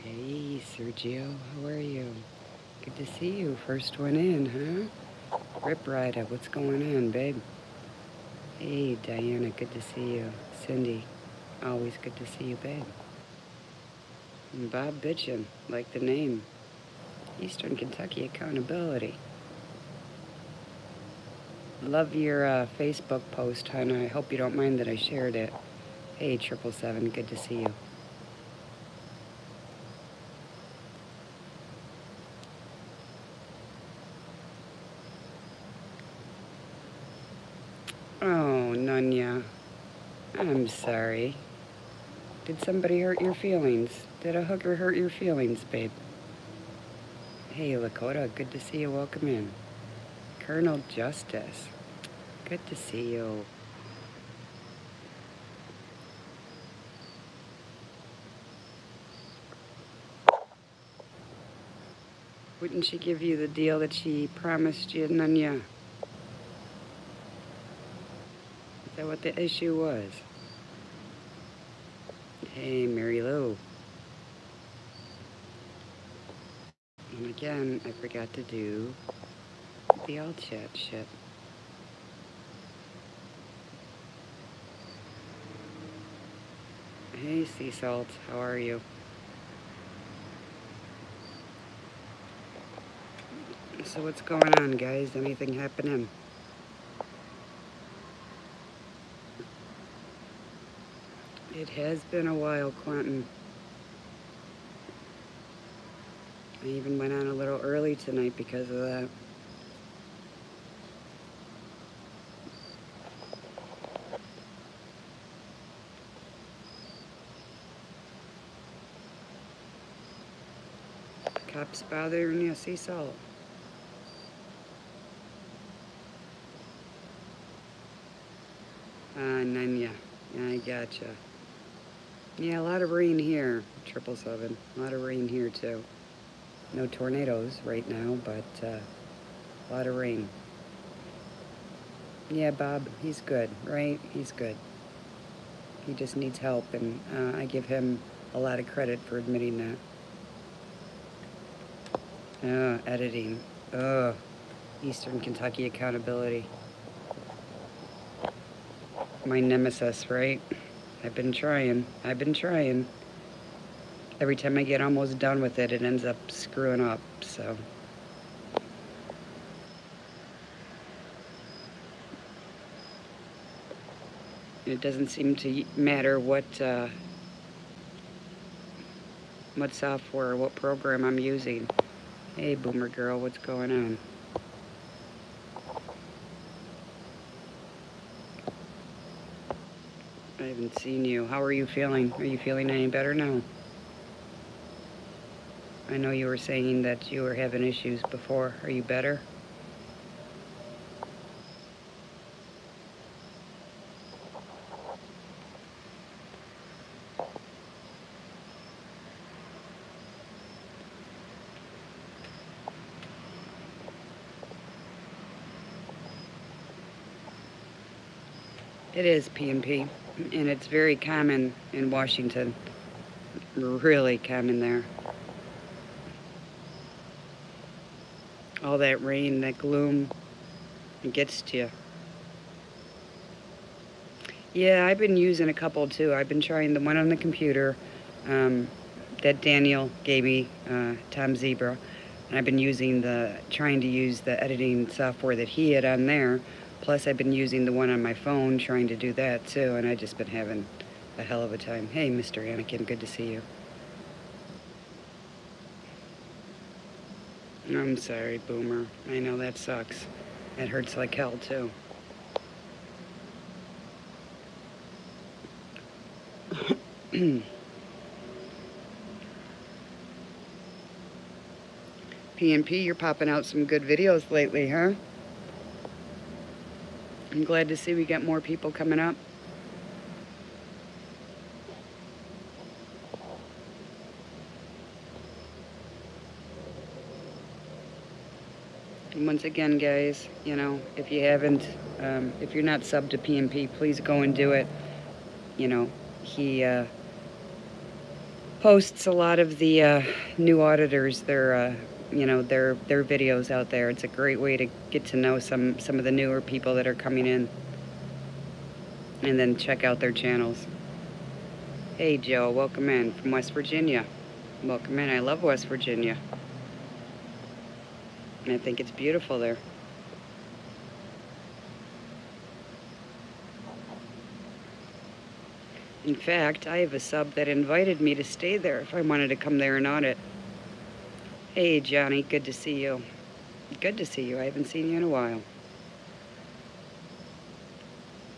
Hey, Sergio, how are you? Good to see you. First one in, huh? Rip Rider, what's going on, babe? Hey, Diana, good to see you. Cindy, always good to see you, babe. And Bob Bitchin, like the name. Eastern Kentucky Accountability. Love your Facebook post, hon. I hope you don't mind that I shared it. Hey, 777, good to see you. Oh, Nunya, I'm sorry. Did somebody hurt your feelings? Did a hooker hurt your feelings, babe? Hey, Lakota, good to see you. Welcome in. Colonel Justice, good to see you. Wouldn't she give you the deal that she promised you, Nunya? Is that what the issue was? Hey, Mary Lou. And again, I forgot to do the all chat shit. Hey, Sea Salt, how are you? So what's going on, guys? Anything happening? It has been a while, Quentin. I even went on a little early tonight because of that. Cops bothering you, Sea Salt? Nanya. Yeah, I gotcha. Yeah, a lot of rain here, 777. A lot of rain here, too. No tornadoes right now, but a lot of rain. Yeah, Bob, he's good, right? He's good. He just needs help, and I give him a lot of credit for admitting that. Editing. Eastern Kentucky Accountability. My nemesis, right? I've been trying. Every time I get almost done with it, it ends up screwing up, so. It doesn't seem to matter what software, what program I'm using. Hey, Boomer Girl, what's going on? I haven't seen you. How are you feeling? Are you feeling any better now? I know you were saying that you were having issues before. Are you better? It is PNP, and it's very common in Washington. Really common there. All that rain, that gloom, it gets to you. Yeah, I've been using a couple too. I've been trying the one on the computer that Daniel gave me, Tom Zebra. And I've been trying to use the editing software that he had on there. Plus I've been using the one on my phone, trying to do that too. And I've just been having a hell of a time. Hey, Mr. Anakin, good to see you. I'm sorry, Boomer. I know that sucks. It hurts like hell too. PNP, you're popping out some good videos lately, huh? I'm glad to see we got more people coming up. And once again, guys, you know, if you haven't, if you're not subbed to PNP, please go and do it. You know, he posts a lot of the new auditors, their videos out there. It's a great way to get to know some of the newer people that are coming in, and then check out their channels. Hey Joe, welcome in from West Virginia. Welcome in. I love West Virginia. I think it's beautiful there. In fact, I have a sub that invited me to stay there if I wanted to come there and audit. Hey Johnny, good to see you. Good to see you. I haven't seen you in a while.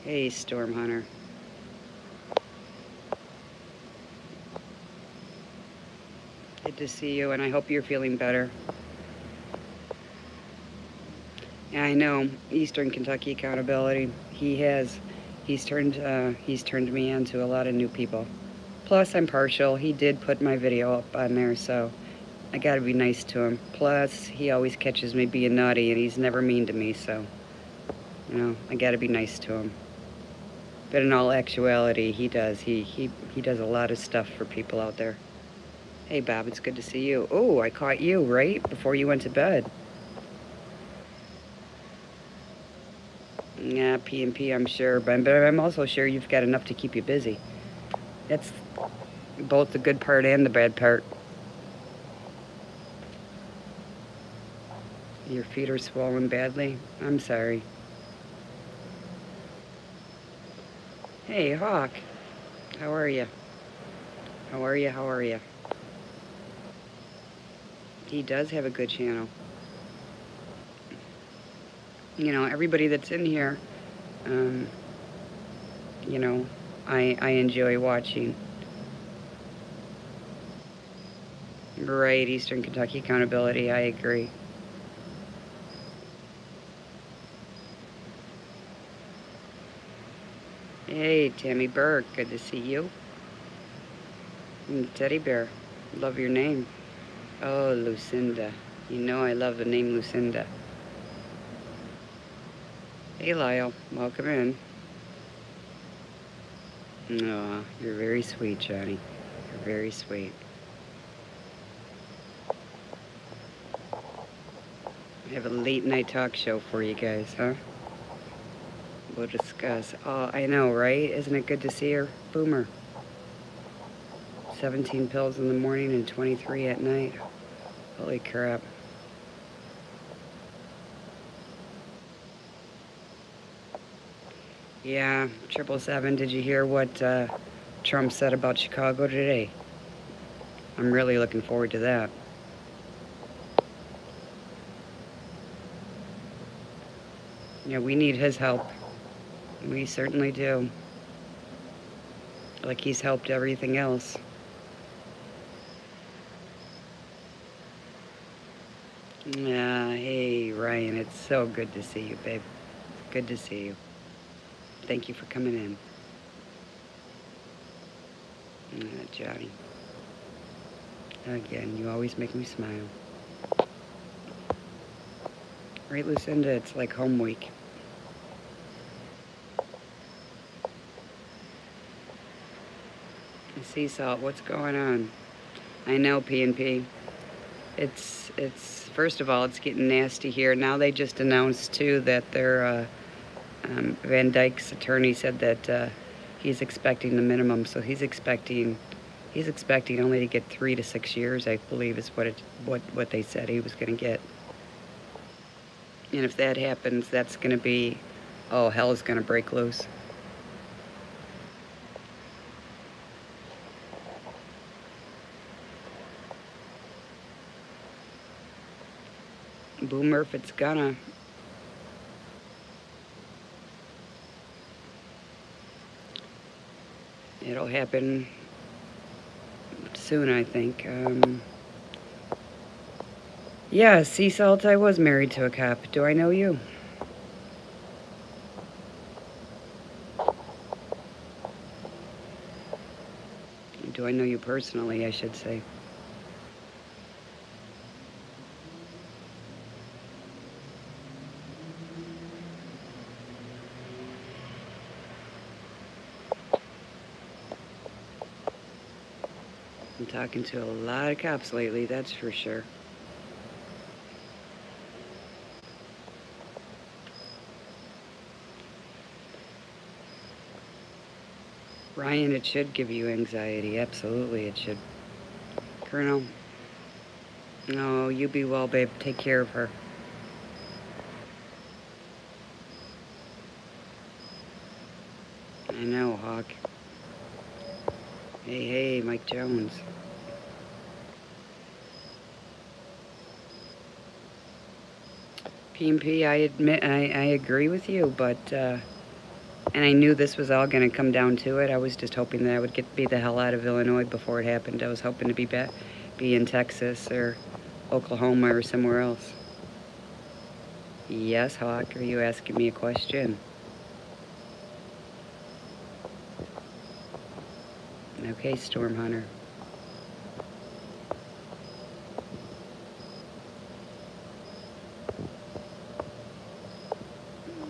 Hey Storm Hunter. Good to see you, and I hope you're feeling better. Yeah, I know. Eastern Kentucky Accountability. He's turned me on to a lot of new people. Plus, I'm partial. He did put my video up on there, so I gotta be nice to him. Plus, he always catches me being naughty, and he's never mean to me, so, you know, I gotta be nice to him. But in all actuality, he does. He does a lot of stuff for people out there. Hey, Bob, it's good to see you. Oh, I caught you right before you went to bed. Yeah, P&P, I'm sure, but I'm also sure you've got enough to keep you busy. That's both the good part and the bad part. Your feet are swollen badly? I'm sorry. Hey, Hawk. How are you? How are you? How are you? He does have a good channel. You know, everybody that's in here, you know, I enjoy watching. Right, Eastern Kentucky Accountability, I agree. Hey, Tammy Burke, good to see you. And Teddy Bear, love your name. Oh, Lucinda. You know I love the name Lucinda. Hey, Lyle, welcome in. Oh, you're very sweet, Johnny. You're very sweet. I have a late night talk show for you guys, huh? We'll discuss. Oh, I know, right? Isn't it good to see her? Boomer. 17 pills in the morning and 23 at night. Holy crap. Yeah, 777, did you hear what Trump said about Chicago today? I'm really looking forward to that. Yeah, we need his help. We certainly do. Like he's helped everything else. Hey, Ryan, it's so good to see you, babe. Good to see you. Thank you for coming in. Johnny. Again, you always make me smile. Right, Lucinda? It's like home week. Sea salt, what's going on? I know, P&P. It's first of all, it's getting nasty here. Now they just announced too that their Van Dyke's attorney said that he's expecting the minimum, so he's expecting only to get 3 to 6 years, I believe, is what they said he was going to get. And if that happens, that's going to be, oh, hell is going to break loose. Boomer, if it's gonna. It'll happen soon, I think. Yeah, sea salt, I was married to a cop. Do I know you? Do I know you personally, I should say. I'm talking to a lot of cops lately, that's for sure. Ryan, it should give you anxiety. Absolutely, it should. Colonel, no, you be well, babe. Take care of her. I know, Hawk. Hey, hey, Mike Jones. P&P, I admit, I agree with you, but, and I knew this was all going to come down to it. I was just hoping that I would be the hell out of Illinois before it happened. I was hoping to be in Texas or Oklahoma or somewhere else. Yes, Hawk, are you asking me a question? Okay, Storm Hunter.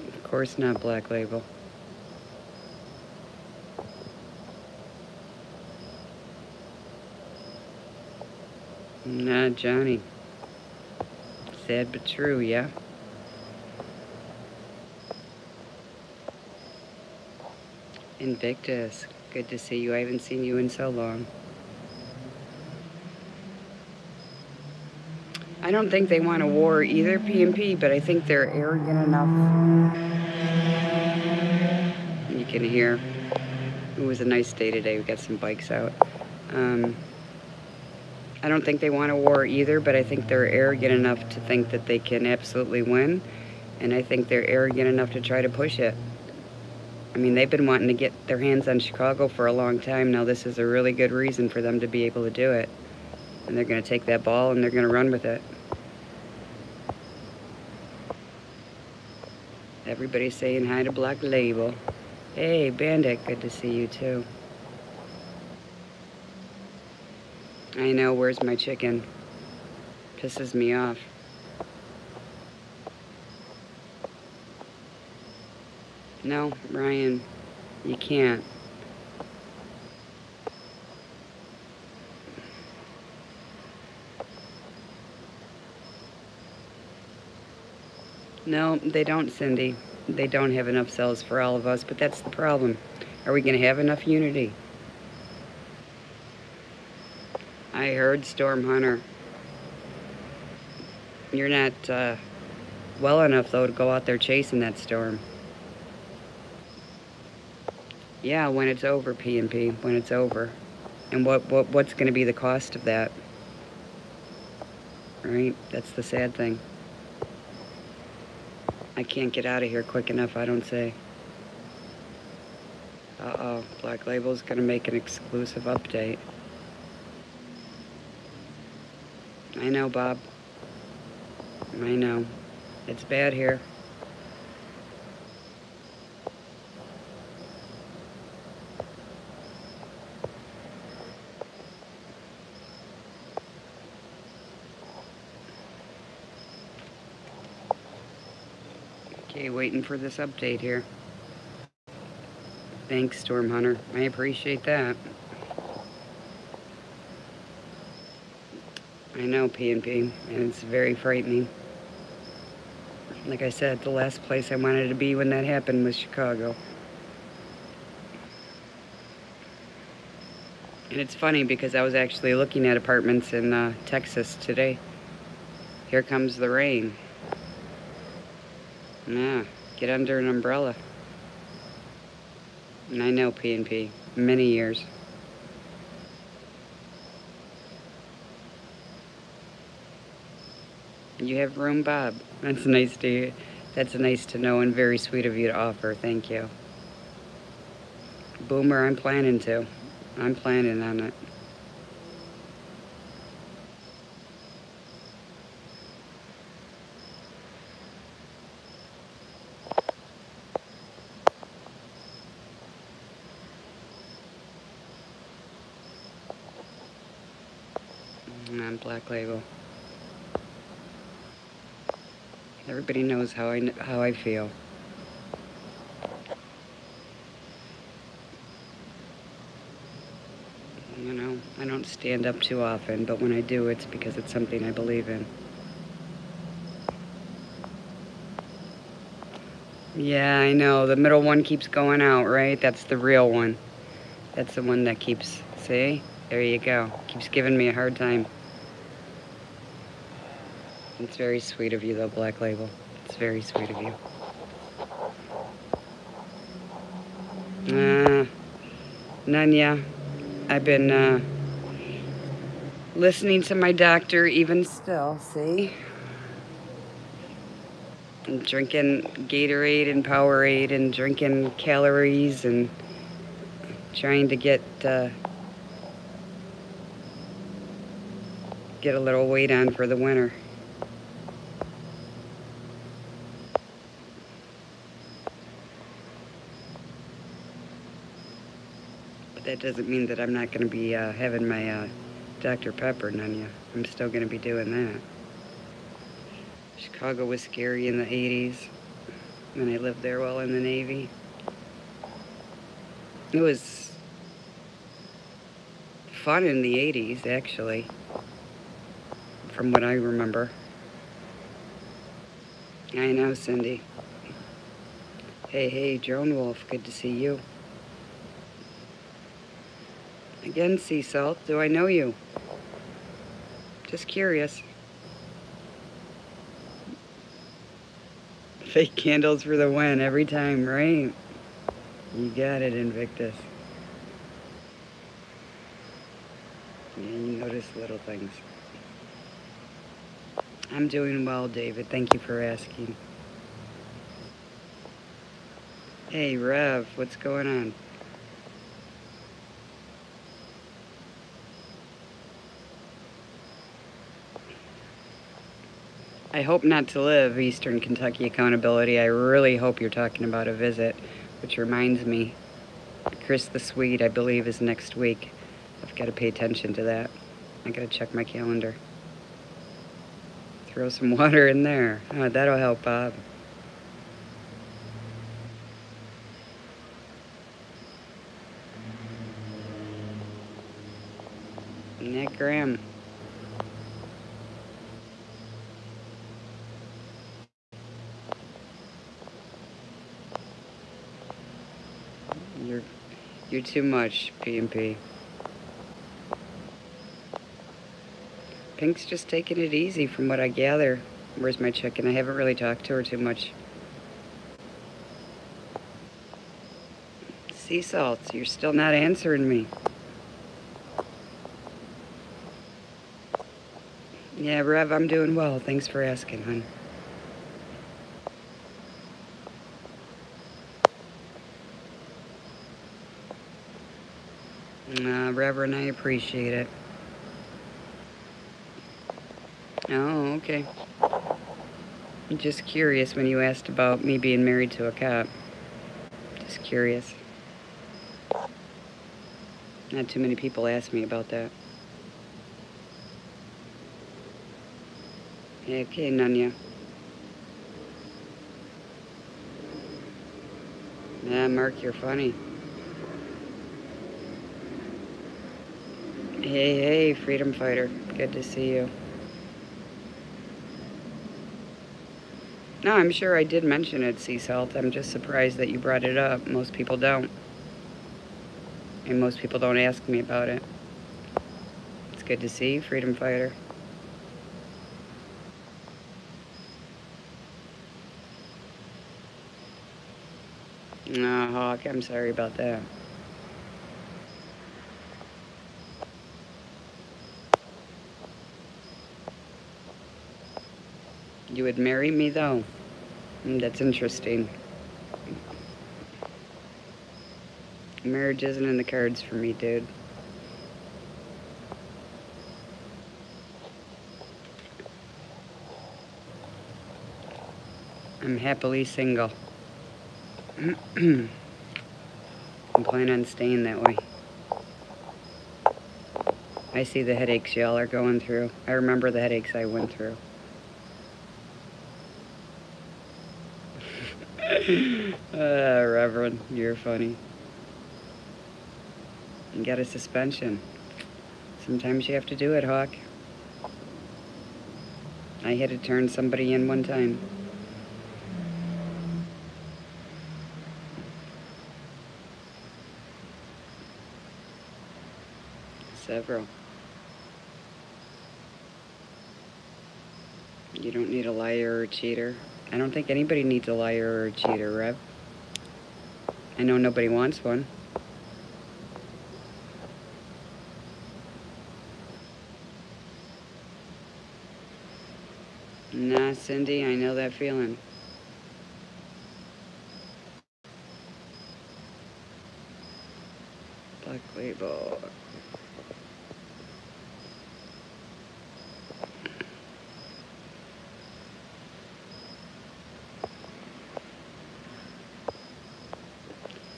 Of course not, Black Label. Nah, Johnny. Sad but true, yeah? Invictus. Good to see you. I haven't seen you in so long. I don't think they want a war either, P&P, but I think they're arrogant enough. You can hear. It was a nice day today. We got some bikes out. I don't think they want a war either, but I think they're arrogant enough to think that they can absolutely win. And I think they're arrogant enough to try to push it. I mean, they've been wanting to get their hands on Chicago for a long time. Now this is a really good reason for them to be able to do it. And they're going to take that ball and they're going to run with it. Everybody's saying hi to Black Label. Hey, Bandit, good to see you too. I know, where's my chicken? Pisses me off. No, Ryan, you can't. No, they don't, Cindy. They don't have enough cells for all of us, but that's the problem. Are we going to have enough unity? I heard, Storm Hunter. You're not well enough, though, to go out there chasing that storm. Yeah, when it's over, P&P, when it's over. And what's going to be the cost of that? Right? That's the sad thing. I can't get out of here quick enough, I don't say. Uh-oh, Black Label's going to make an exclusive update. I know, Bob. I know. It's bad here. Okay, waiting for this update here. Thanks, Storm Hunter. I appreciate that. I know, P&P, and it's very frightening. Like I said, the last place I wanted to be when that happened was Chicago. And it's funny because I was actually looking at apartments in Texas today. Here comes the rain. Yeah, get under an umbrella. And I know, P&P, many years. You have room, Bob. That's nice to know and very sweet of you to offer. Thank you. Boomer, I'm planning to. I'm planning on it. I'm Black Label. Everybody knows how I feel. You know. I don't stand up too often, but when I do, it's because it's something I believe in. Yeah, I know. The middle one keeps going out, right? That's the real one. That's the one that keeps... See? There you go. Keeps giving me a hard time. It's very sweet of you, though, Black Label. It's very sweet of you. None, yeah. I've been listening to my doctor even still, see? I'm drinking Gatorade and Powerade and drinking calories and trying to get a little weight on for the winter. But that doesn't mean that I'm not going to be having my Dr. Pepper, Nunya. I'm still going to be doing that. Chicago was scary in the 80s when I lived there while in the Navy. It was fun in the 80s, actually, from what I remember. I know, Cindy. Hey, Drone Wolf, good to see you. Again, Sea Salt, do I know you? Just curious. Fake candles for the win every time, right? You got it, Invictus. Yeah, you notice little things. I'm doing well, David. Thank you for asking. Hey, Rev, what's going on? I hope not to live, Eastern Kentucky Accountability. I really hope you're talking about a visit, which reminds me, Chris the Swede, I believe, is next week. I've got to pay attention to that. I got to check my calendar. Throw some water in there. Oh, that'll help, Bob. Nick Graham. You're too much, P&P. Pink's just taking it easy from what I gather. Where's my chicken? I haven't really talked to her too much. Sea Salts, you're still not answering me. Yeah, Rev, I'm doing well. Thanks for asking, hon. Reverend, I appreciate it. Oh, okay. I'm just curious when you asked about me being married to a cop. Just curious. Not too many people ask me about that. Okay, Nunya. Yeah, Mark, you're funny. Hey, freedom fighter. Good to see you. No, I'm sure I did mention it, Sea Salt. I'm just surprised that you brought it up. Most people don't. And most people don't ask me about it. It's good to see you, freedom fighter. No, Hawk, I'm sorry about that. You would marry me, though? That's interesting. Marriage isn't in the cards for me, dude. I'm happily single. I'm planning on staying that way. I see the headaches y'all are going through. I remember the headaches I went through. Reverend, you're funny. You got a suspension. Sometimes you have to do it, Hawk. I had to turn somebody in one time. Several. You don't need a liar or a cheater. I don't think anybody needs a liar or a cheater, Rev. I know nobody wants one. Nah, Cindy, I know that feeling. Black label.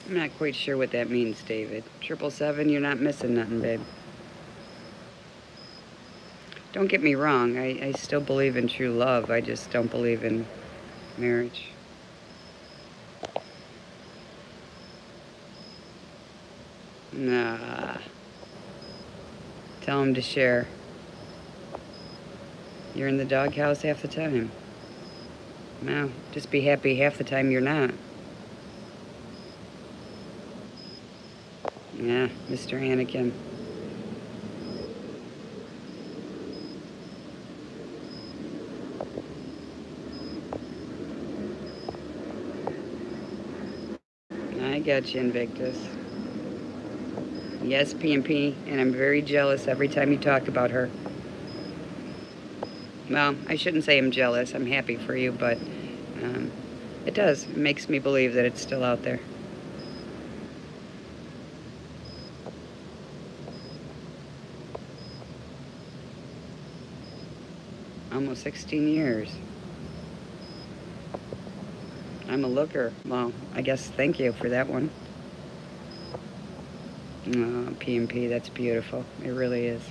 I'm not quite sure what that means, David. 777, you're not missing nothing, babe. Don't get me wrong, I still believe in true love. I just don't believe in marriage. Nah. Tell him to share. You're in the doghouse half the time. No, just be happy half the time you're not. Yeah, Mr. Anakin. I got you, Invictus. Yes, P&P, and I'm very jealous every time you talk about her. Well, I shouldn't say I'm jealous. I'm happy for you, but it does. It makes me believe that it's still out there. Almost 16 years. I'm a looker. Well, I guess thank you for that one. Oh, P&P, that's beautiful. It really is.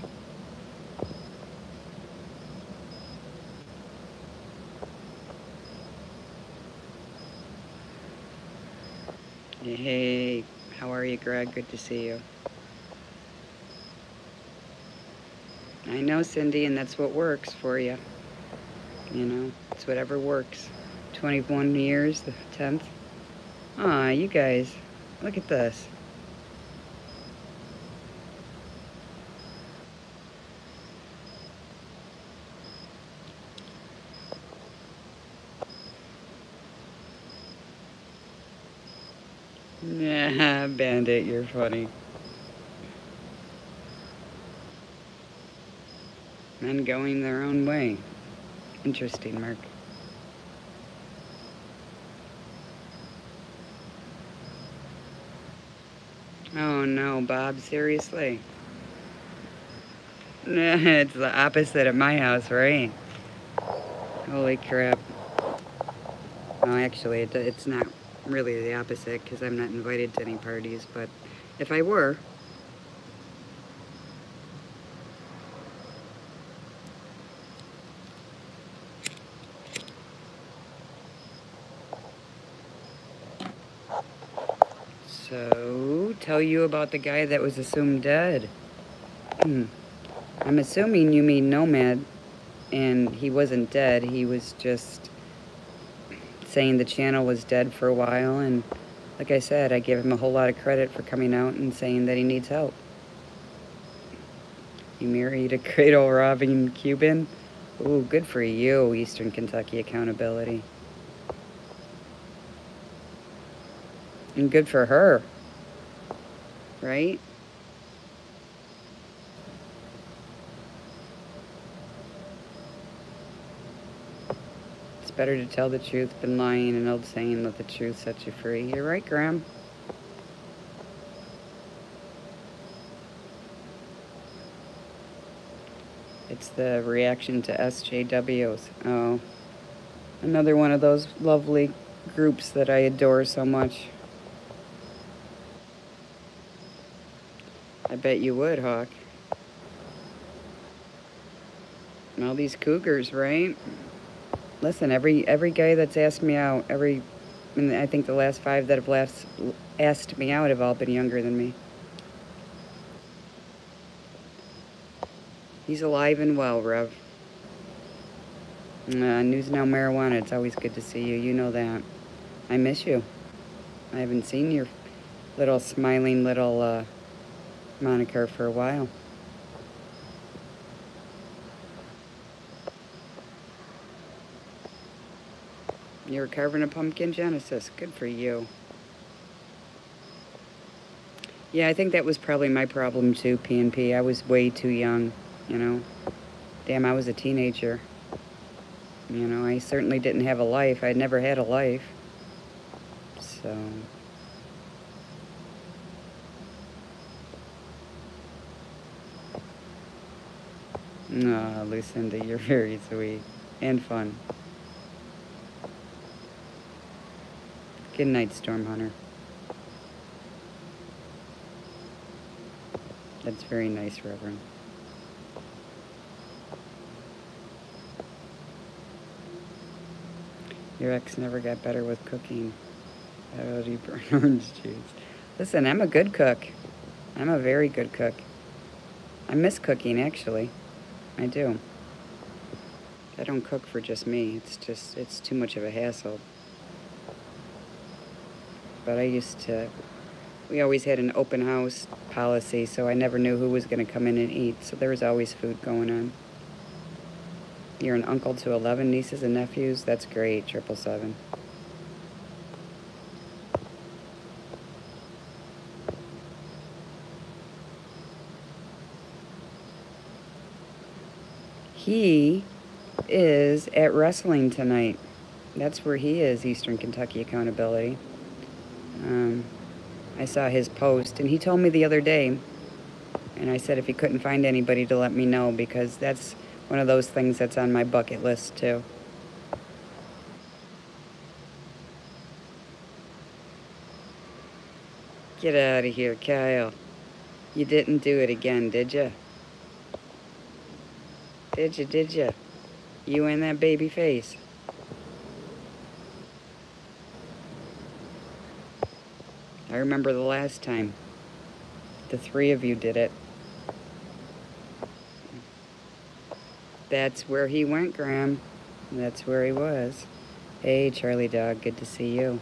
Hey, how are you, Greg? Good to see you. I know, Cindy, and that's what works for you. You know, it's whatever works. 21 years, the 10th. Aw, you guys, look at this. Nah, Bandit, you're funny. Men going their own way. Interesting, Mark. Oh no, Bob, seriously? It's the opposite at my house, right? Holy crap. Well, actually, it's not really the opposite because I'm not invited to any parties, but if I were... So, tell you about the guy that was assumed dead. I'm assuming you mean Nomad, and he wasn't dead. He was just saying the channel was dead for a while, and like I said, I give him a whole lot of credit for coming out and saying that he needs help. You married a cradle robbing Cuban? Ooh, good for you, Eastern Kentucky Accountability. And good for her, right? It's better to tell the truth than lying, an old saying, let the truth set you free. You're right, Graham. It's the reaction to SJWs. Oh, another one of those lovely groups that I adore so much. I bet you would, Hawk. All these cougars, right? Listen, every guy that's asked me out, and I think the last 5 that have asked me out have all been younger than me. He's alive and well, Rev. News Now Marijuana, it's always good to see you. You know that. I miss you. I haven't seen your little smiling little moniker for a while. You were carving a pumpkin, Genesis. Good for you. Yeah, I think that was probably my problem too, P&P. I was way too young, you know. Damn, I was a teenager. You know, I certainly didn't have a life. I'd never had a life. So... Lucinda, you're very sweet and fun. Good night, Storm Hunter. That's very nice, Reverend. Your ex never got better with cooking. How do you burn orange juice? Listen, I'm a good cook. I'm a very good cook. I miss cooking, actually. I do. I don't cook for just me. It's too much of a hassle. But I used to, we always had an open house policy, so I never knew who was going to come in and eat. So there was always food going on. You're an uncle to 11 nieces and nephews? That's great, 777. He is at wrestling tonight. That's where he is, Eastern Kentucky Accountability. I saw his post, and he told me the other day, and I said if he couldn't find anybody to let me know, because that's one of those things that's on my bucket list, too. Get out of here, Kyle. You didn't do it again, did you? Did you? You and that baby face. I remember the last time. The three of you did it. That's where he went, Graham. That's where he was. Hey, Charlie Dog, good to see you.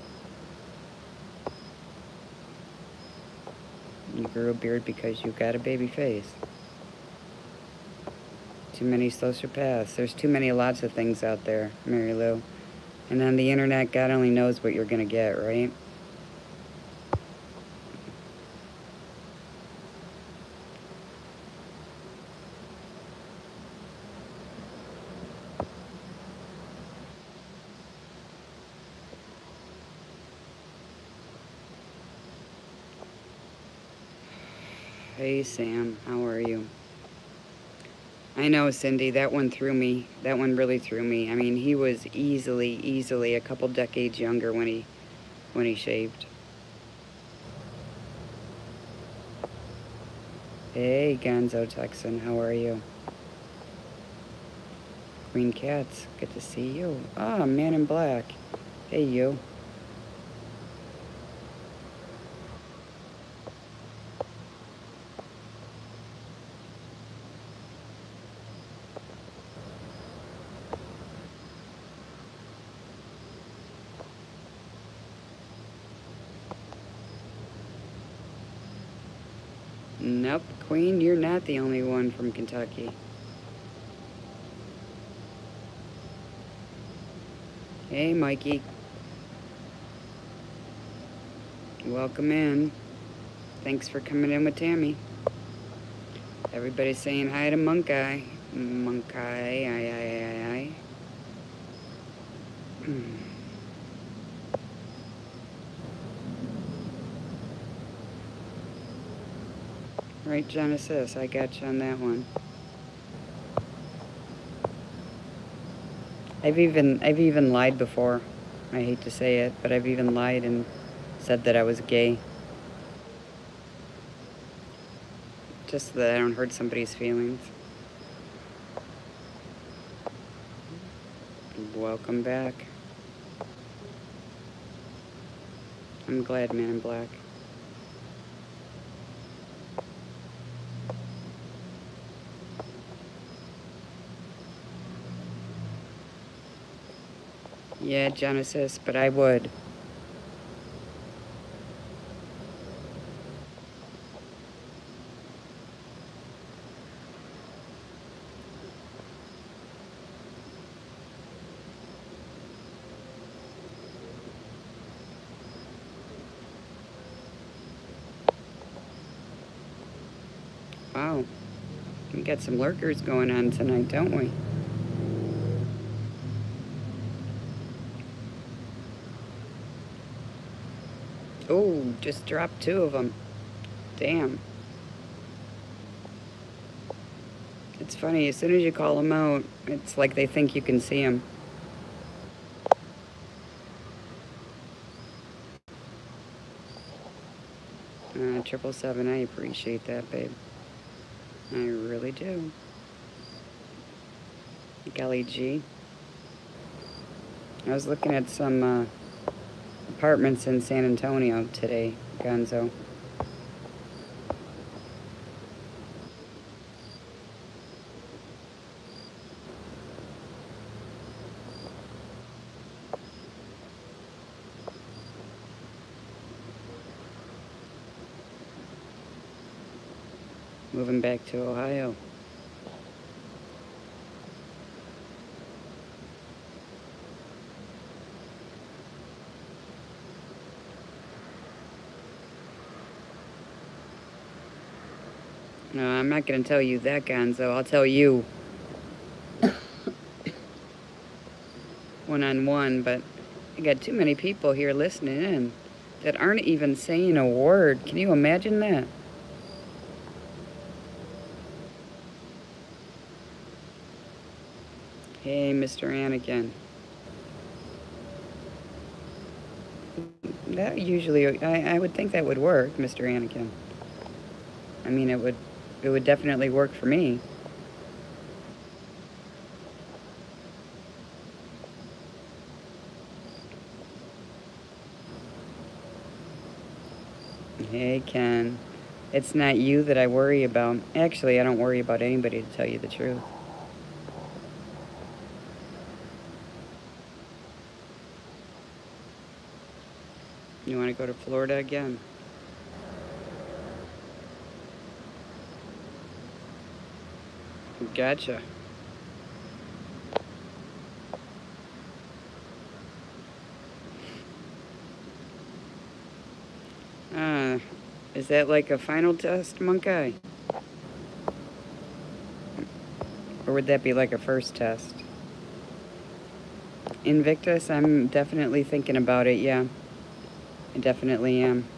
You grew a beard because you got a baby face. Too many sociopaths. There's too many lots of things out there, Mary Lou. And on the internet, God only knows what you're gonna get, right? Hey, Sam, how are you? I know, Cindy, that one threw me. That one really threw me. I mean, he was easily a couple decades younger when he shaved. Hey, Gonzo Texan, how are you? Green Cats, good to see you. Ah, Man in Black. Hey, you. Nope, Queen, you're not the only one from Kentucky. Hey, Mikey. Welcome in. Thanks for coming in with Tammy. Everybody's saying hi to Monk Eye. Monk Eye, aye. Right, Genesis, I got you on that one. I've even lied before. I hate to say it, but I've even lied and said that I was gay. Just so that I don't hurt somebody's feelings. Welcome back. I'm glad, Man in Black. Yeah, Genesis, but I would. Wow, we got some lurkers going on tonight, don't we? Oh, just dropped two of them. Damn. It's funny, as soon as you call them out, it's like they think you can see them. 777, I appreciate that, babe. I really do. Golly gee. I was looking at some apartments in San Antonio today, Gonzo. Moving back to Ohio. No, I'm not going to tell you that, Gonzo. I'll tell you one-on-one, but I got too many people here listening in that aren't even saying a word. Can you imagine that? Hey, Mr. Anakin. That usually, I would think that would work, Mr. Anakin. I mean, it would definitely work for me. Hey, Ken. It's not you that I worry about. Actually, I don't worry about anybody, to tell you the truth. You want to go to Florida again? Gotcha. Uh, is that like a final test, Monkey? Or would that be like a first test? Invictus, I'm definitely thinking about it, yeah. I definitely am.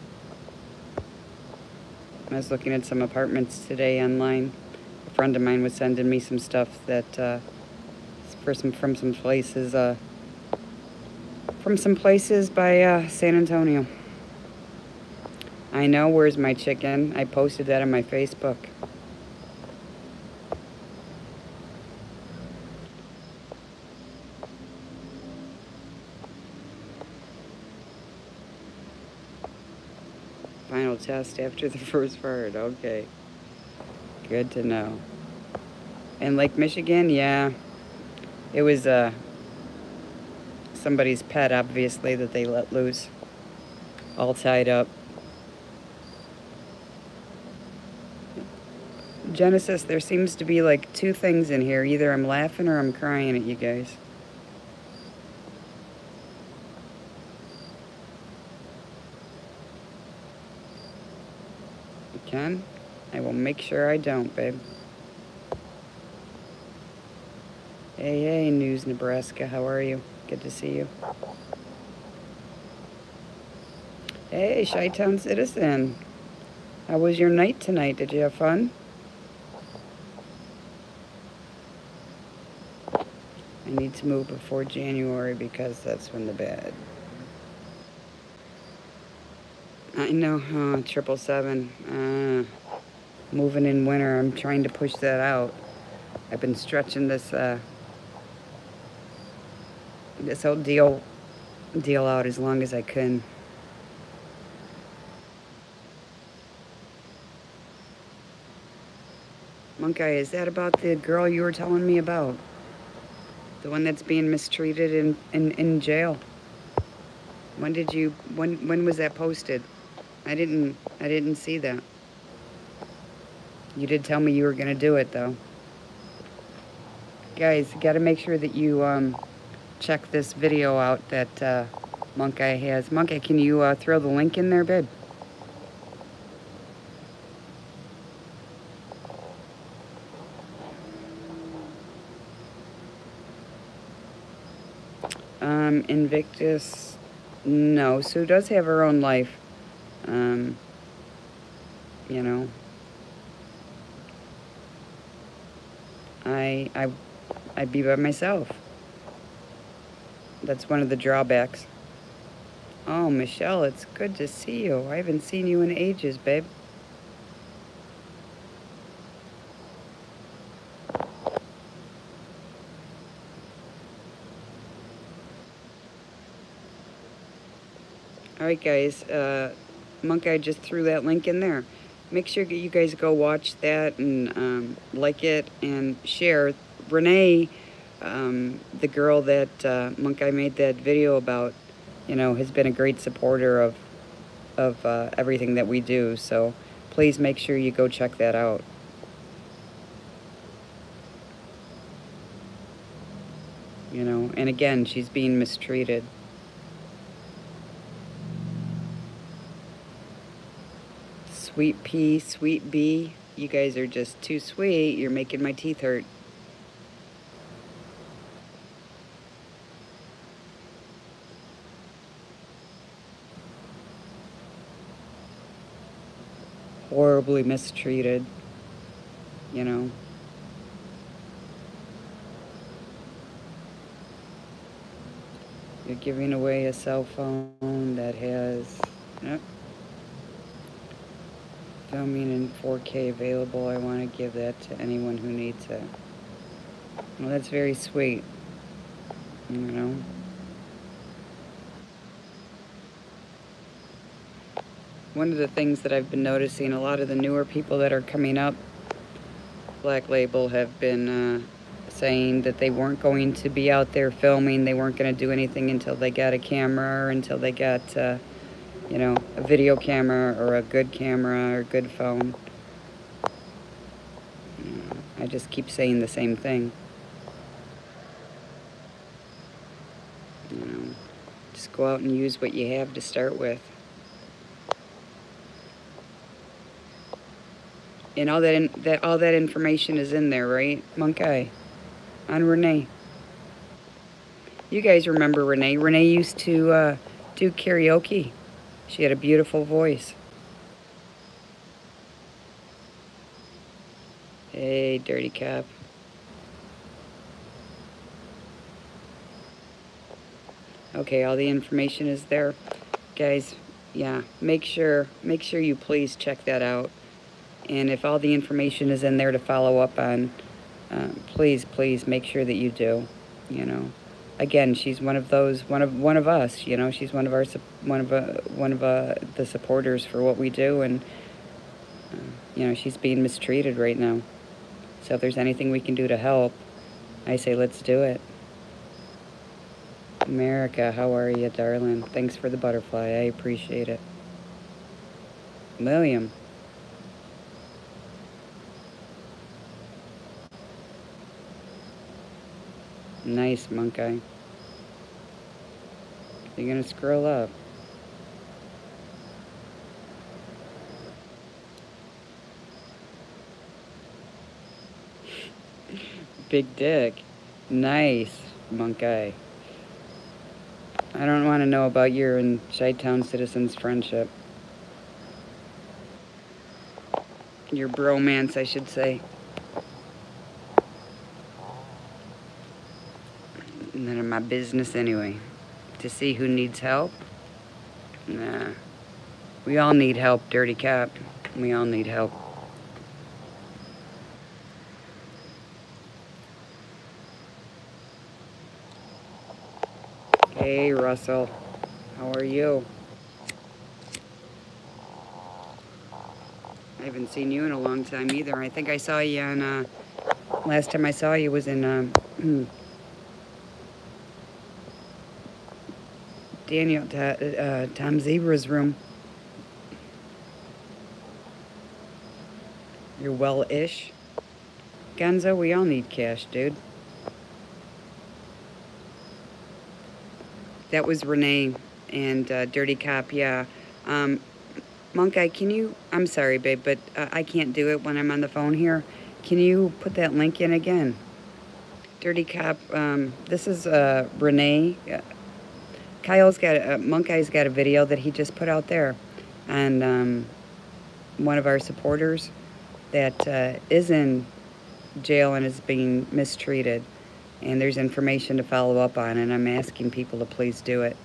I was looking at some apartments today online. A friend of mine was sending me some stuff that from some places by San Antonio. I know. Where's my chicken? I posted that on my Facebook. Final test after the first part. Okay. Good to know. And Lake Michigan, yeah. It was somebody's pet, obviously, that they let loose. All tied up. Genesis, there seems to be like two things in here. Either I'm laughing or I'm crying at you guys. Ken, I will make sure I don't, babe. Hey, News Nebraska, how are you? Good to see you. Hey, Chi-Town Citizen. How was your night tonight? Did you have fun? I need to move before January because that's when the bad. I know, 777. Moving in winter, I'm trying to push that out. I've been stretching this whole deal out as long as I can. Monkey, is that about the girl you were telling me about? The one that's being mistreated in jail. When was that posted? I didn't see that. You did tell me you were gonna do it though. Guys, gotta make sure that you check this video out that Monk Eye has. Monk Eye, can you throw the link in there, babe? Invictus, no. Sue does have her own life. You know, I'd be by myself. That's one of the drawbacks. Oh, Michelle, it's good to see you. I haven't seen you in ages, babe. Alright guys, Monk Eye just threw that link in there. Make sure you guys go watch that and like it and share. Renee, the girl that Monk Eye made that video about, you know, has been a great supporter of everything that we do. So please make sure you go check that out. You know, and again, she's being mistreated. Sweet P, Sweet B, you guys are just too sweet. You're making my teeth hurt. Horribly mistreated, you know. You're giving away a cell phone that has filming in 4K available. I want to give that to anyone who needs it. Well, that's very sweet, you know. One of the things that I've been noticing, a lot of the newer people that are coming up, Black Label, have been saying that they weren't going to be out there filming. They weren't going to do anything until they got a camera or until they got, you know, a video camera or a good camera or good phone. You know, I just keep saying the same thing. You know, just go out and use what you have to start with. And all that information is in there, right, Monk Eye? On Renee. You guys remember Renee? Renee used to do karaoke. She had a beautiful voice. Hey, dirty cop. Okay, all the information is there. Guys, yeah, make sure you please check that out. And if all the information is in there to follow up on, please make sure that you do. You know, again, she's one of us. You know, she's one of the supporters for what we do, and you know, she's being mistreated right now. So if there's anything we can do to help, I say let's do it. America, how are you, darling? Thanks for the butterfly. I appreciate it. William. Nice, Monk Eye. You're gonna scroll up. Big dick. Nice, Monk Eye. I don't want to know about your and Chi-Town citizens' friendship. Your bromance, I should say. None of my business anyway. To see who needs help? Nah. We all need help, dirty cop. We all need help. Hey, Russell. How are you? I haven't seen you in a long time either. I think I saw you on, last time I saw you was in, Daniel, Tom Zebra's room. You're well-ish. Gonzo, we all need cash, dude. That was Renee and Dirty Cop, yeah. Monk Eye, can you... I'm sorry, babe, but I can't do it when I'm on the phone here. Can you put that link in again? Dirty Cop, this is Renee. Kyle's got... Monk Eye's got a video that he just put out there. And one of our supporters that is in jail and is being mistreated. And there's information to follow up on, and I'm asking people to please do it.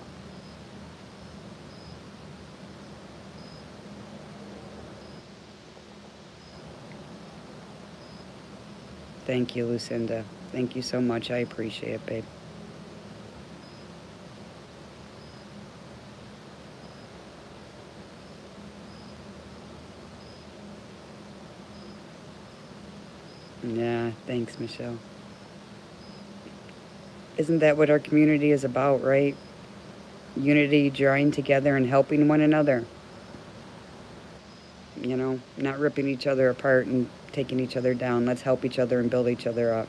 Thank you, Lucinda. Thank you so much. I appreciate it, babe. Yeah, thanks, Michelle. Isn't that what our community is about, right? Unity, drawing together, and helping one another. You know, not ripping each other apart and taking each other down. Let's help each other and build each other up.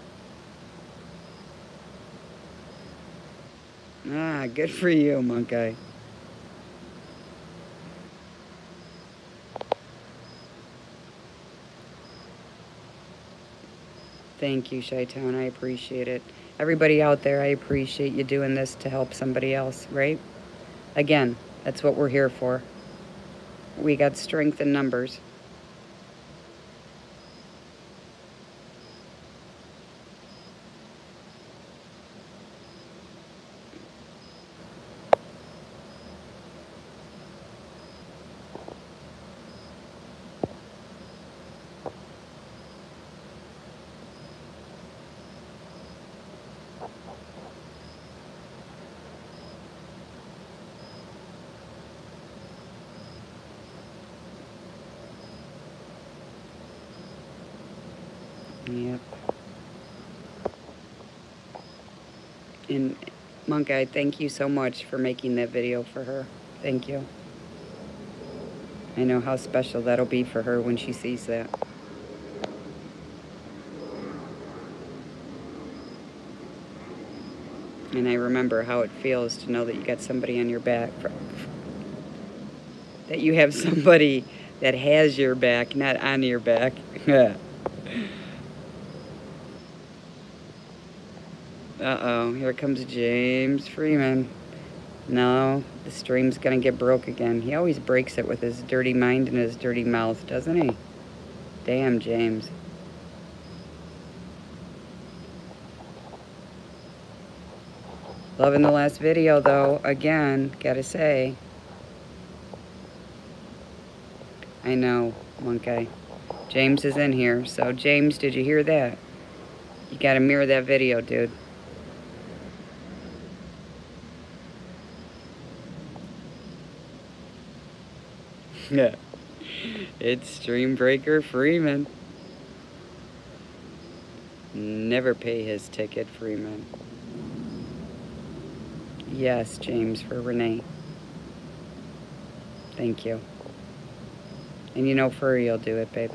Ah, good for you, Monk Eye. Thank you, Chi-Town. I appreciate it. Everybody out there, I appreciate you doing this to help somebody else, right? Again, that's what we're here for. We got strength in numbers. Yep. And Monk Eye, thank you so much for making that video for her. Thank you. I know how special that'll be for her when she sees that. And I remember how it feels to know that you got somebody on your back. That you have somebody that has your back, not on your back. Uh-oh, here comes James Freeman. No, the stream's gonna get broke again. He always breaks it with his dirty mind and his dirty mouth, doesn't he? Damn, James. Loving the last video, though. Again, gotta say. I know, Monk Eye. James is in here. So, James, did you hear that? You gotta mirror that video, dude. Yeah. It's Stream Breaker Freeman. Never pay his ticket, Freeman. Yes, James, for Renee. Thank you. And you know Furry will do it, babe.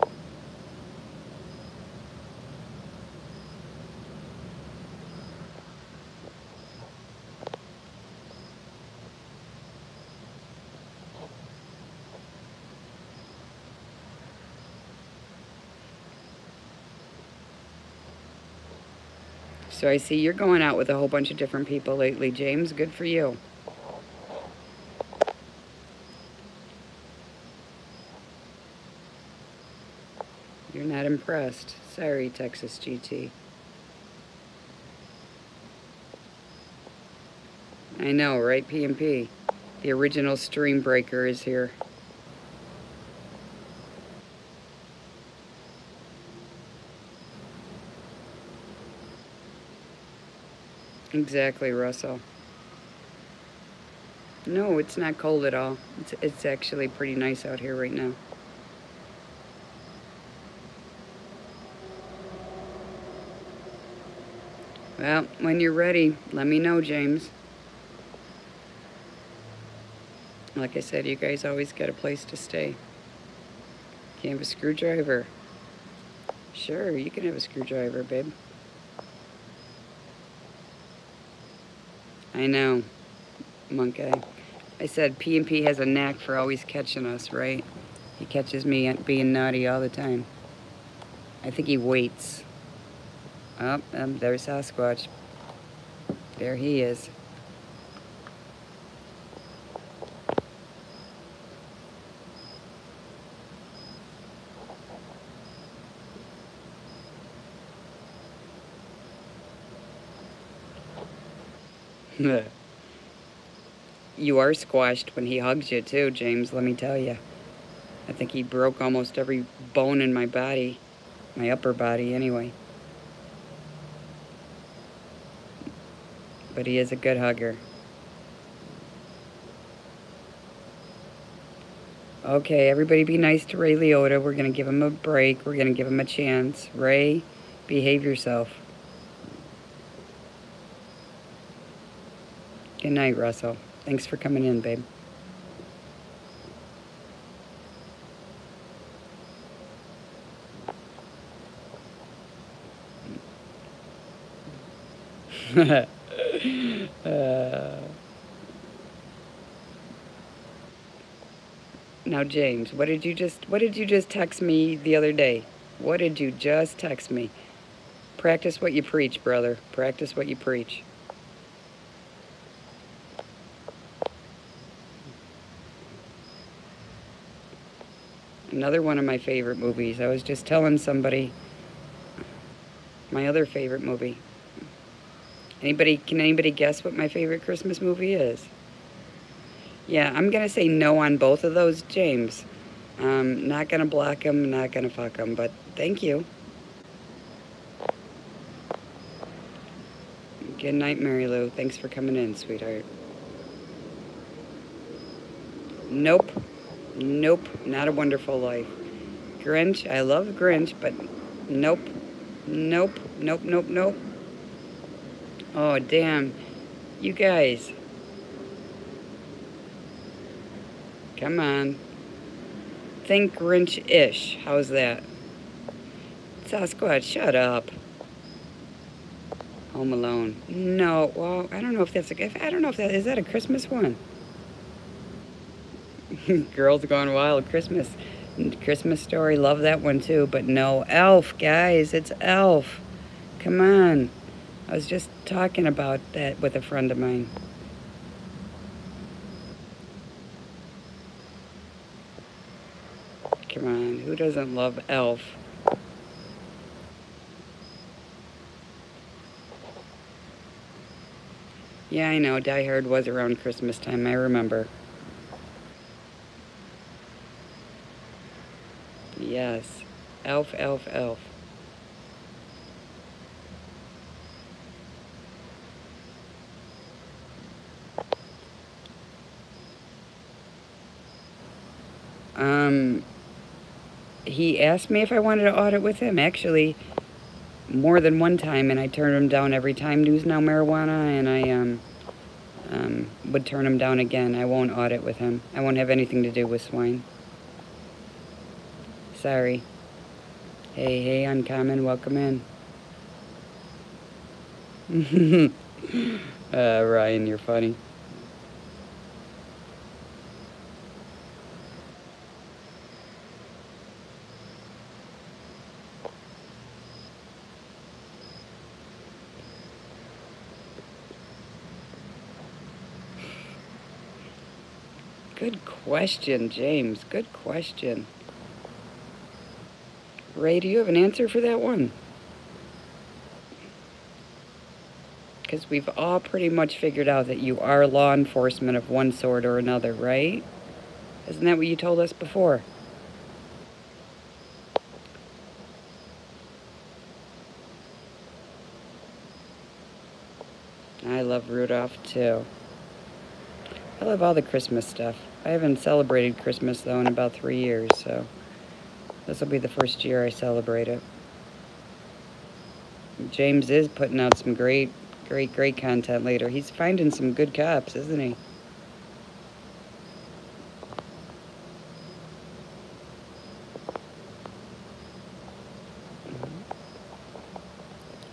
So I see you're going out with a whole bunch of different people lately, James. Good for you. You're not impressed. Sorry, Texas GT. I know, right, PMP? The original Stream Breaker is here. Exactly, Russell. No, it's not cold at all. It's actually pretty nice out here right now. Well, when you're ready, let me know, James. Like I said, you guys always got a place to stay. Can you have a screwdriver? Sure, you can have a screwdriver, babe. I know, monkey. I said P&P has a knack for always catching us, right? He catches me being naughty all the time. I think he waits. Oh, there's Sasquatch. There he is. You are squashed when he hugs you too, James, let me tell you. I think he broke almost every bone in my body. My upper body, anyway. But he is a good hugger. Okay, everybody be nice to Ray Liotta. We're going to give him a break. We're going to give him a chance. Ray, behave yourself. Good night, Russell. Thanks for coming in, babe. Now, James, what did you just text me the other day? What did you just text me? Practice what you preach, brother. Practice what you preach. Another one of my favorite movies. I was just telling somebody my other favorite movie. Can anybody guess what my favorite Christmas movie is? Yeah, I'm going to say no on both of those, James. Not going to block them, not going to fuck them, but thank you. Good night, Mary Lou. Thanks for coming in, sweetheart. Nope. Nope. Not A Wonderful Life. Grinch. I love Grinch, but nope. Nope. Nope, nope, nope. Oh, damn. You guys. Come on. Think Grinch-ish. How's that? Sasquatch, shut up. Home Alone. No, well, I don't know if that's is that a Christmas one? Girls Gone Wild, Christmas Story, love that one too, but no, Elf, guys, it's Elf. Come on. I was just talking about that with a friend of mine. Come on, who doesn't love Elf? Yeah, I know, Die Hard was around Christmas time, I remember. Yes, Elf, Elf, Elf. He asked me if I wanted to audit with him, actually, more than one time, and I turned him down every time. News Now Marijuana, and I would turn him down again. I won't audit with him. I won't have anything to do with swine. Sorry. Hey, Uncommon, welcome in. Ryan, you're funny. Good question, James. Good question. Ray, do you have an answer for that one? Because we've all pretty much figured out that you are law enforcement of one sort or another, right? Isn't that what you told us before? I love Rudolph, too. I love all the Christmas stuff. I haven't celebrated Christmas, though, in about 3 years, so this will be the first year I celebrate it. James is putting out some great content later. He's finding some good cops, isn't he?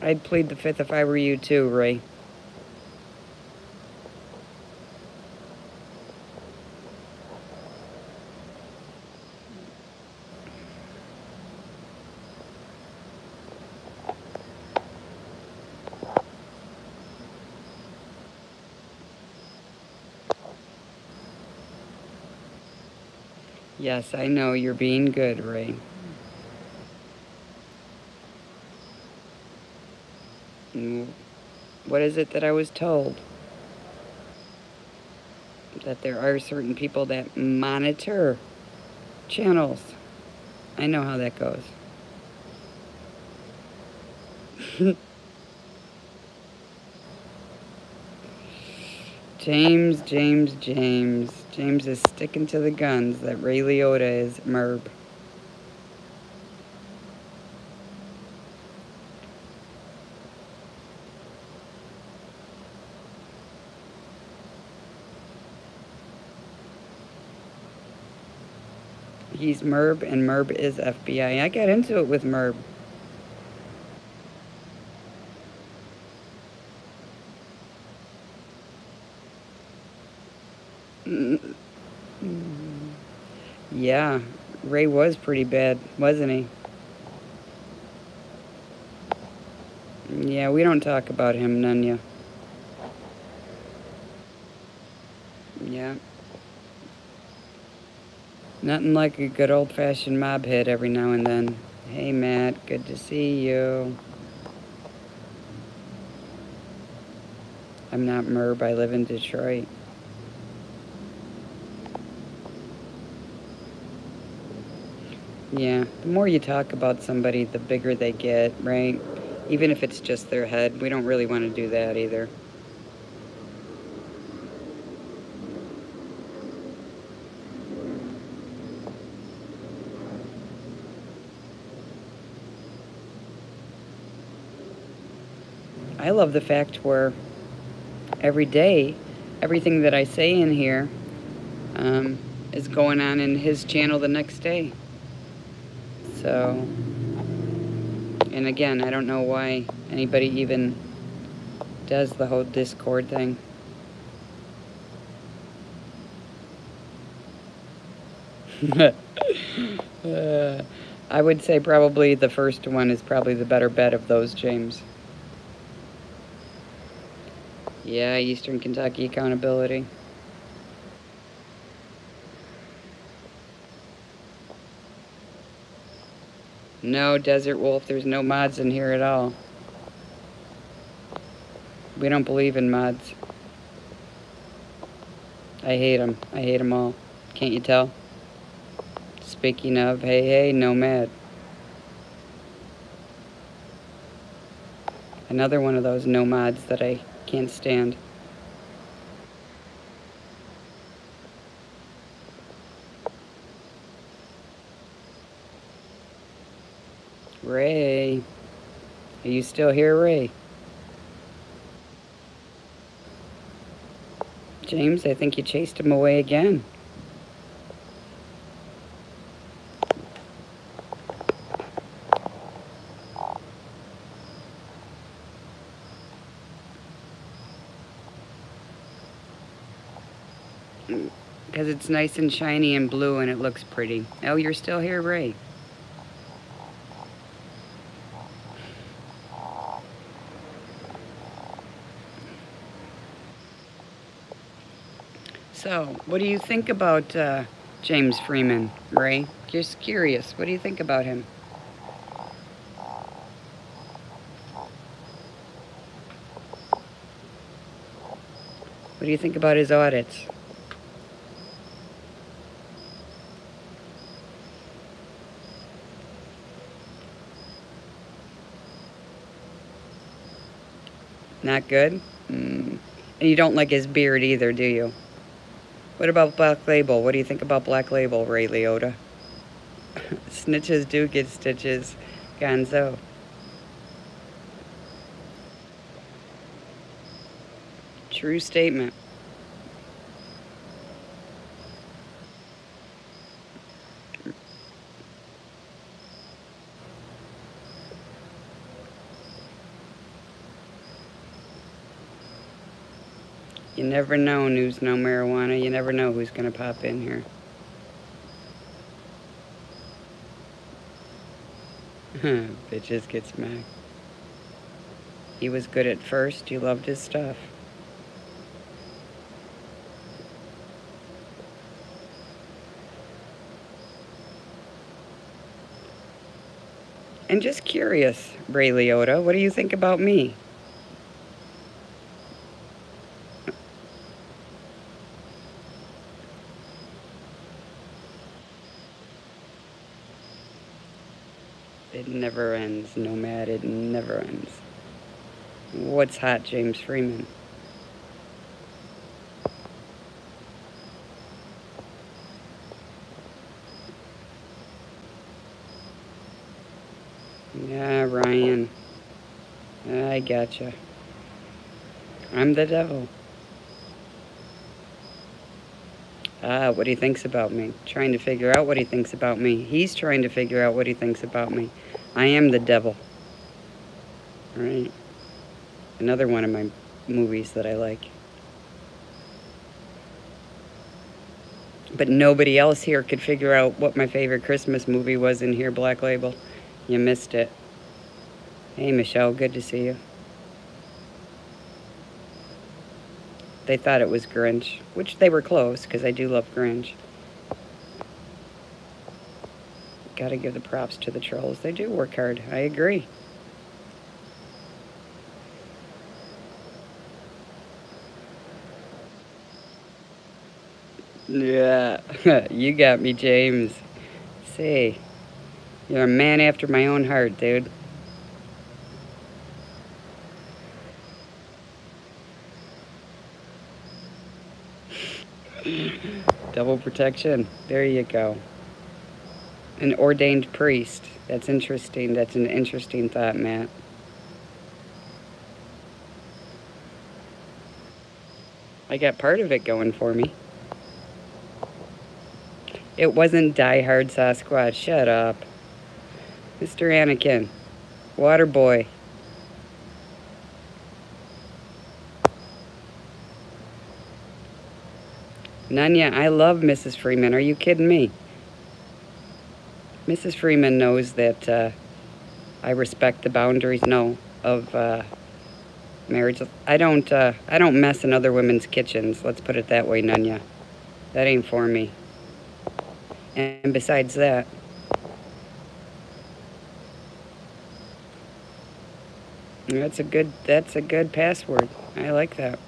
I'd plead the fifth if I were you too, Ray. Yes, I know you're being good, Ray. What is it that I was told? That there are certain people that monitor channels. I know how that goes. James. James is sticking to the guns that Ray Liotta is Merb. He's Merb and Merb is FBI. I got into it with Merb. Yeah, Ray was pretty bad, wasn't he? Yeah, we don't talk about him, none ya. Yeah. Nothing like a good old-fashioned mob hit every now and then. Hey, Matt, good to see you. I'm not Merb, I live in Detroit. Yeah, the more you talk about somebody, the bigger they get, right? Even if it's just their head, we don't really want to do that either. I love the fact where every day, everything that I say in here is going on in his channel the next day. So, and again, I don't know why anybody even does the whole Discord thing. I would say probably the first one is probably the better bet of those, James. Yeah, Eastern Kentucky accountability. No, Desert Wolf, there's no mods in here at all. We don't believe in mods. I hate them. I hate them all. Can't you tell? Speaking of, hey, Nomad. Another one of those no mods that I can't stand. Ray. Are you still here, Ray? James, I think you chased him away again. Because it's nice and shiny and blue and it looks pretty. Oh, you're still here, Ray. So, what do you think about James Freeman, Ray? Just curious. What do you think about him? What do you think about his audits? Not good? And you don't like his beard either, do you? What about Black Label? What do you think about Black Label, Ray Liotta? Snitches do get stitches. Gonzo. True statement. never know, News No Marijuana. You never know who's going to pop in here. Bitches get smacked. He was good at first. You loved his stuff. And just curious, Ray Liotta, what do you think about me? It never ends, Nomad. It never ends. What's hot, James Freeman? Yeah, Ryan. I gotcha. I'm the devil. What he thinks about me. Trying to figure out what he thinks about me. He's trying to figure out what he thinks about me. I am the devil. Right. Another one of my movies that I like. But nobody else here could figure out what my favorite Christmas movie was in here, Black Label. You missed it. Hey, Michelle, good to see you. They thought it was Grinch, which they were close, because I do love Grinch. Gotta give the props to the trolls. They do work hard. I agree. Yeah, you got me, James. See, you're a man after my own heart, dude. Double protection. There you go. An ordained priest. That's interesting. That's an interesting thought, Matt. I got part of it going for me. It wasn't Die Hard Sasquatch. Shut up. Mr. Anakin. Waterboy. Nanya, I love Mrs. Freeman. Are you kidding me? Mrs. Freeman knows that I respect the boundaries, of marriage. I don't mess in other women's kitchens. Let's put it that way, Nanya. That ain't for me. And besides that, that's a good password. I like that.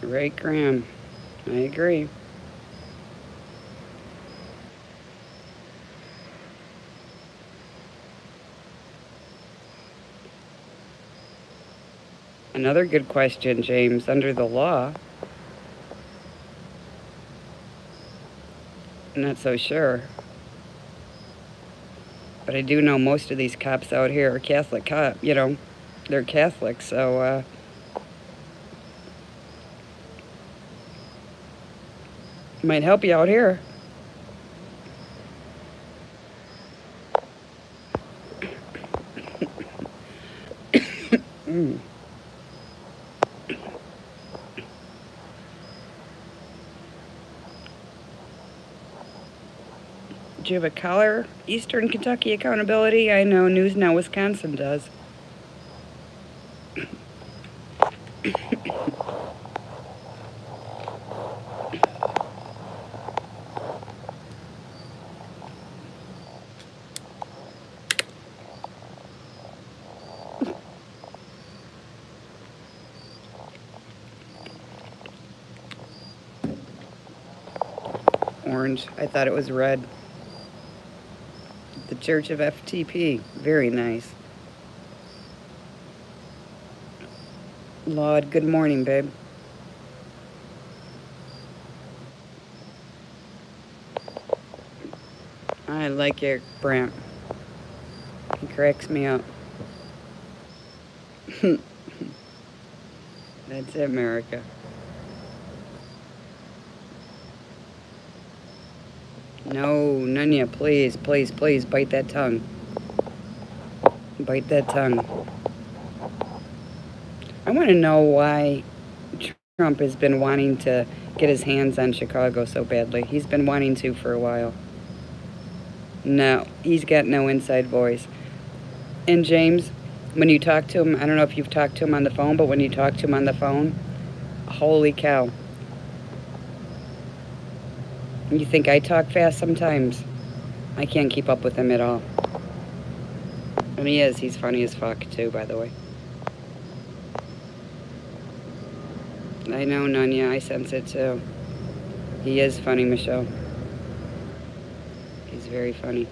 Ray Graham. I agree. Another good question, James. Under the law, I'm not so sure. But I do know most of these cops out here are Catholic they're Catholic, so might help you out here. Do you have a collar? Eastern Kentucky Accountability? I know News Now Wisconsin does. Orange. I thought it was red. The Church of FTP. Very nice. Lord, good morning, babe. I like Eric Brandt. He cracks me up. That's it, America. No, Nunya, please, please, please, bite that tongue. Bite that tongue. I want to know why Trump has been wanting to get his hands on Chicago so badly. He's been wanting to for a while. No, he's got no inside voice. And James, when you talk to him, I don't know if you've talked to him on the phone, but when you talk to him on the phone, holy cow. You think I talk fast sometimes? I can't keep up with him at all. And he is. He's funny as fuck, too, by the way. I know, Nunya. I sense it, too. He is funny, Michelle. He's very funny.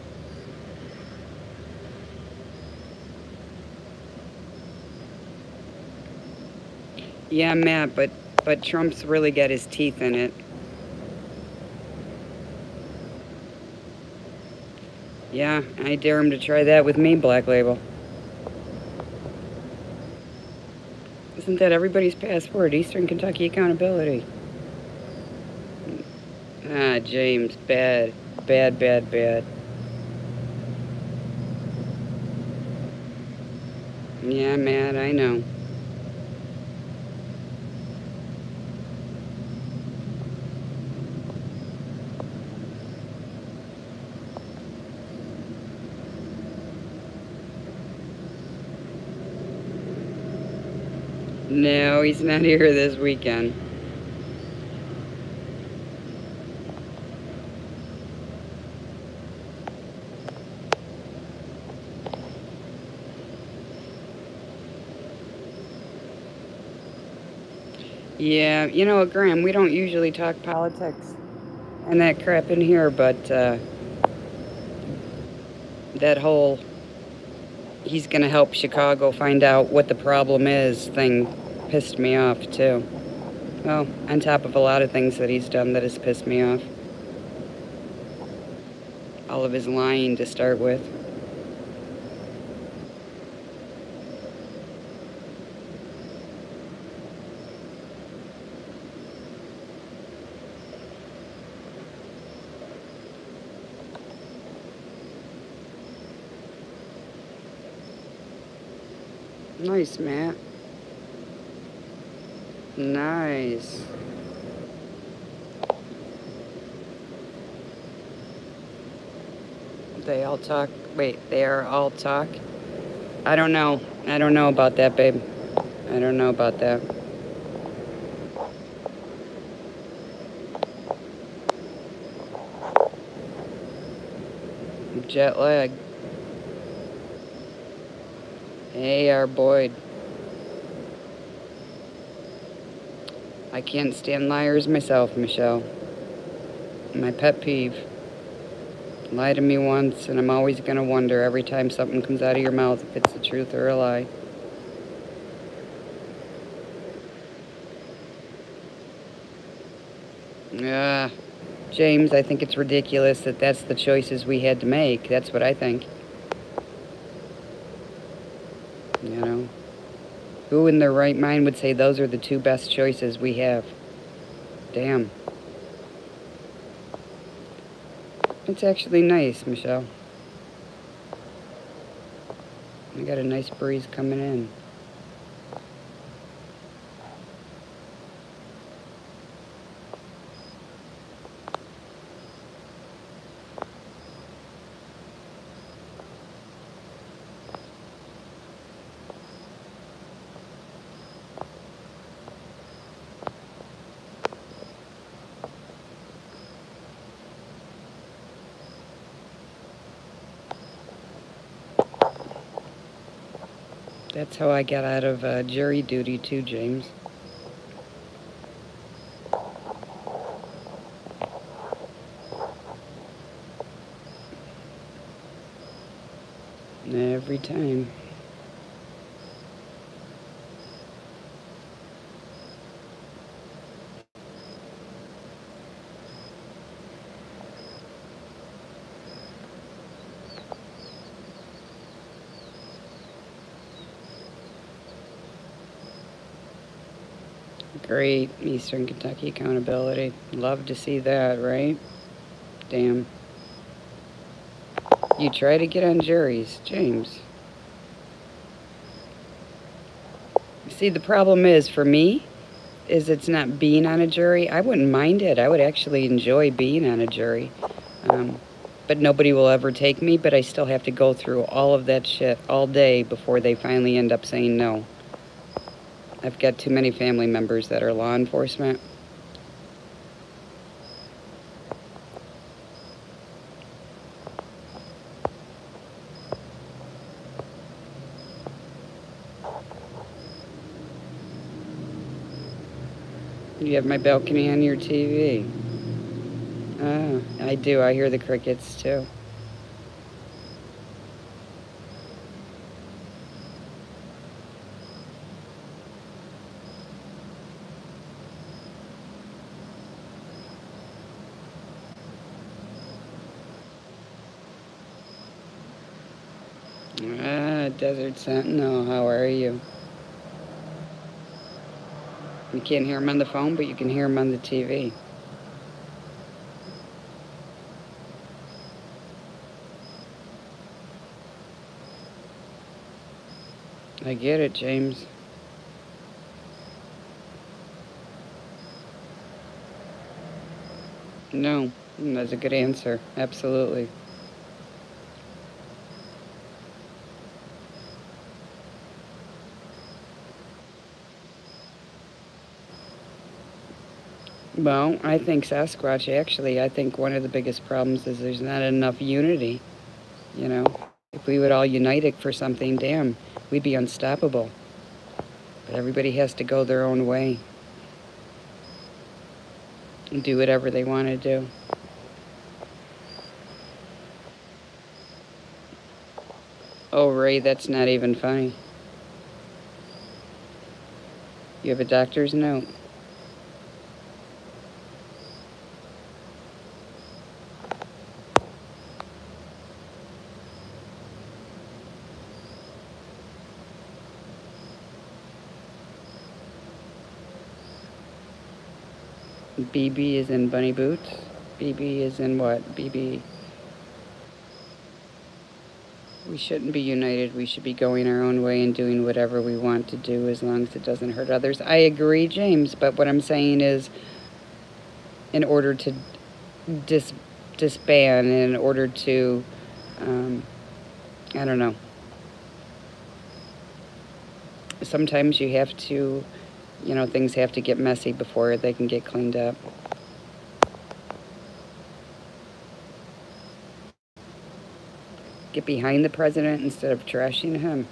Yeah, Matt, but Trump's really got his teeth in it. Yeah, I dare him to try that with me, Black Label. Isn't that everybody's password? Eastern Kentucky Accountability. Ah, James, bad. Bad, bad, bad. Yeah, Matt, I know. No, he's not here this weekend. Yeah, you know, Graham, we don't usually talk politics and that crap in here, but that whole he's going to help Chicago find out what the problem is thing pissed me off, too. Well, on top of a lot of things that he's done that has pissed me off. All of his lying to start with. Nice, Matt. Nice. They all talk. Wait, they are all talk? I don't know. I don't know about that, babe. I don't know about that. Jet lag. Hey, our Boyd. I can't stand liars myself, Michelle. My pet peeve. Lie to me once, and I'm always going to wonder every time something comes out of your mouth if it's the truth or a lie. James, I think it's ridiculous that that's the choices we had to make. That's what I think. You know? Who in their right mind would say those are the two best choices we have? Damn. It's actually nice, Michelle. I got a nice breeze coming in. That's how I got out of jury duty too, James. Every time. Great, Eastern Kentucky Accountability. Love to see that, right? Damn. You try to get on juries, James. See, the problem is, for me, is it's not being on a jury. I wouldn't mind it. I would actually enjoy being on a jury. But nobody will ever take me, but I still have to go through all of that shit all day before they finally end up saying no. I've got too many family members that are law enforcement. You have my balcony on your TV. Ah, I do. I hear the crickets too. Ah, Desert Sentinel, how are you? You can't hear him on the phone, but you can hear him on the TV. I get it, James. No, that's a good answer. Absolutely. Well, I think Sasquatch, actually, I think one of the biggest problems is there's not enough unity, you know? If we would all unite it for something, damn, we'd be unstoppable. But everybody has to go their own way and do whatever they want to do. Oh, Ray, that's not even funny. You have a doctor's note. BB is in bunny boots. BB is in what? BB. We shouldn't be united. We should be going our own way and doing whatever we want to do as long as it doesn't hurt others. I agree, James, but what I'm saying is, in order to disband, in order to, I don't know. Sometimes you have to, you know, things have to get messy before they can get cleaned up. Get behind the president instead of trashing him.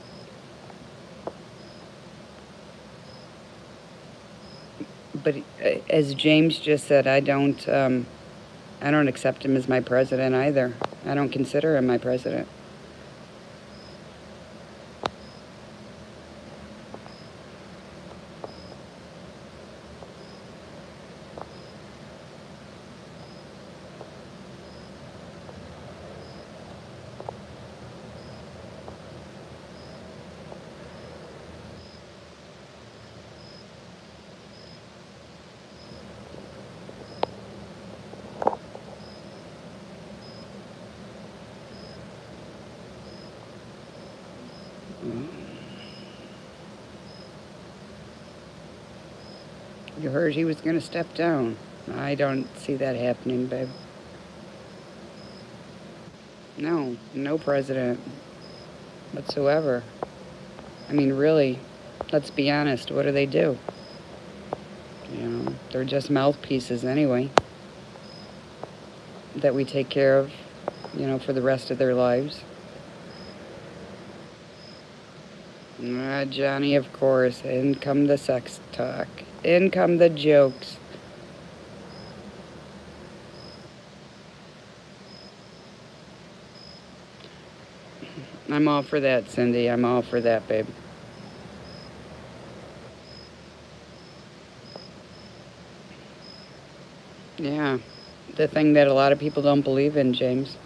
But as James just said, I don't accept him as my president either. I don't consider him my president. You heard he was going to step down. I don't see that happening, babe. No, no president whatsoever. I mean, really, let's be honest, what do they do? You know, they're just mouthpieces anyway that we take care of, you know, for the rest of their lives. Ah, Johnny, of course. In come the sex talk. In come the jokes. I'm all for that, Cindy. I'm all for that, babe. Yeah. The thing that a lot of people don't believe in, James.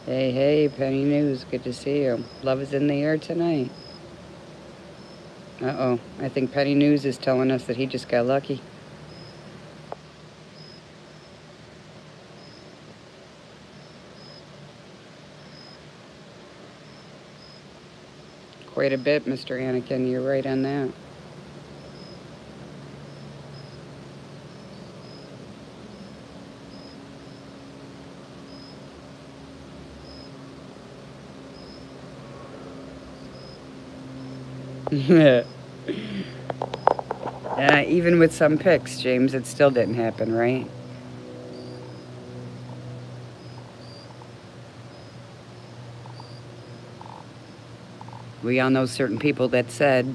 Hey, hey, Penny News, good to see you. Love is in the air tonight. Uh-oh, I think Penny News is telling us that he just got lucky. Quite a bit, Mr. Anakin. You're right on that. Even with some pics, James, it still didn't happen, right? We all know certain people that said,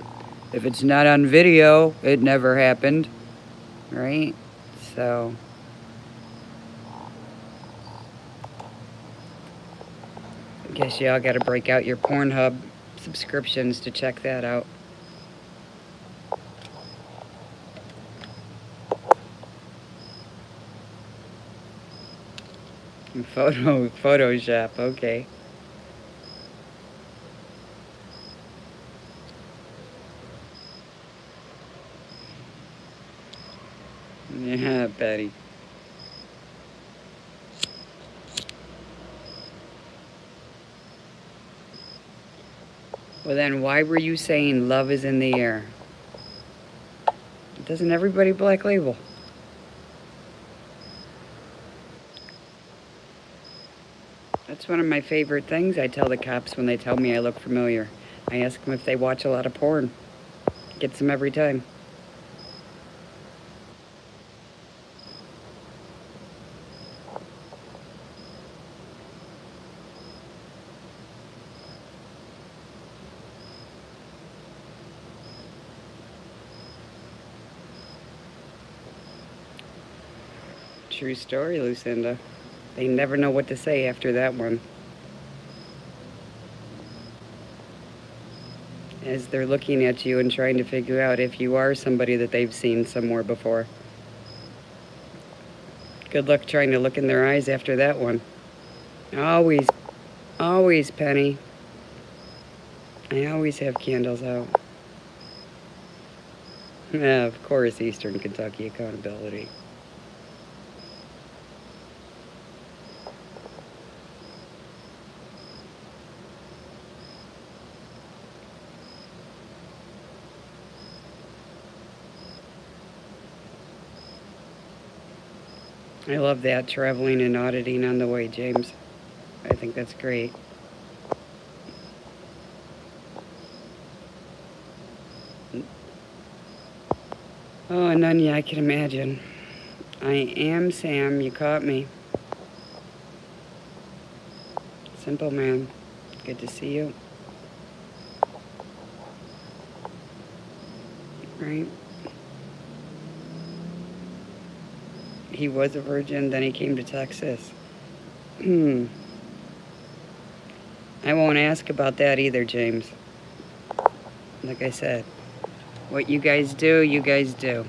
if it's not on video, it never happened, right? So, I guess y'all got to break out your Pornhub subscriptions to check that out. Photoshop, okay. Yeah, Betty. Well then, why were you saying love is in the air? Doesn't everybody black label? That's one of my favorite things I tell the cops when they tell me I look familiar. I ask them if they watch a lot of porn. Gets them every time. True story, Lucinda. They never know what to say after that one. As they're looking at you and trying to figure out if you are somebody that they've seen somewhere before. Good luck trying to look in their eyes after that one. Always, always, Penny. I always have candles out. Yeah, of course, Eastern Kentucky accountability. I love that, traveling and auditing on the way, James. I think that's great. Oh, Nunya, I can imagine. I am Sam, you caught me. Simple man. Good to see you. Right? He was a virgin, then he came to Texas. I won't ask about that either, James. Like I said, what you guys do, you guys do.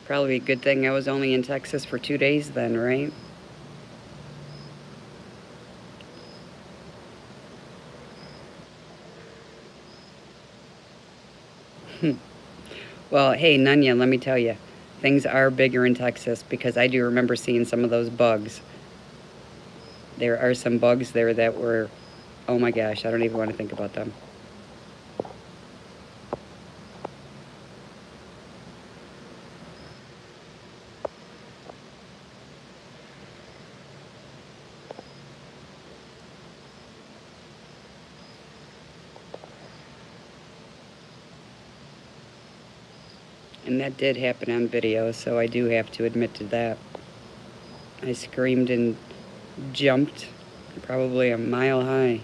Probably a good thing I was only in Texas for 2 days then, right? Well, hey, Nunya, let me tell you, things are bigger in Texas because I do remember seeing some of those bugs. There are some bugs there that were, oh my gosh, I don't even want to think about them. And that did happen on video, so I do have to admit to that. I screamed and jumped probably a mile high.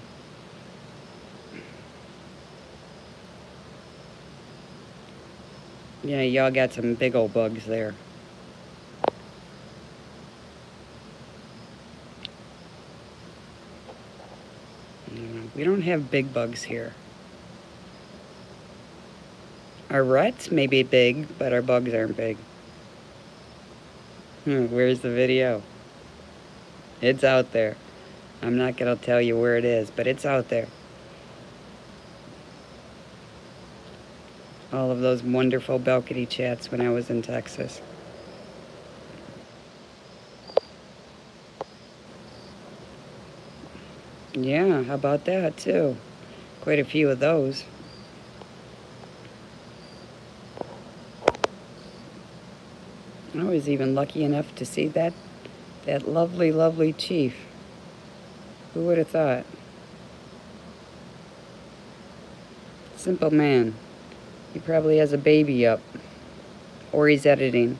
Yeah, y'all got some big old bugs there. We don't have big bugs here. Our ruts may be big, but our bugs aren't big. Where's the video? It's out there. I'm not going to tell you where it is, but it's out there. all of those wonderful balcony chats when I was in Texas. Yeah, how about that too? Quite a few of those. I was even lucky enough to see that lovely, lovely chief. Who would have thought? Simple man. He probably has a baby up. Or he's editing.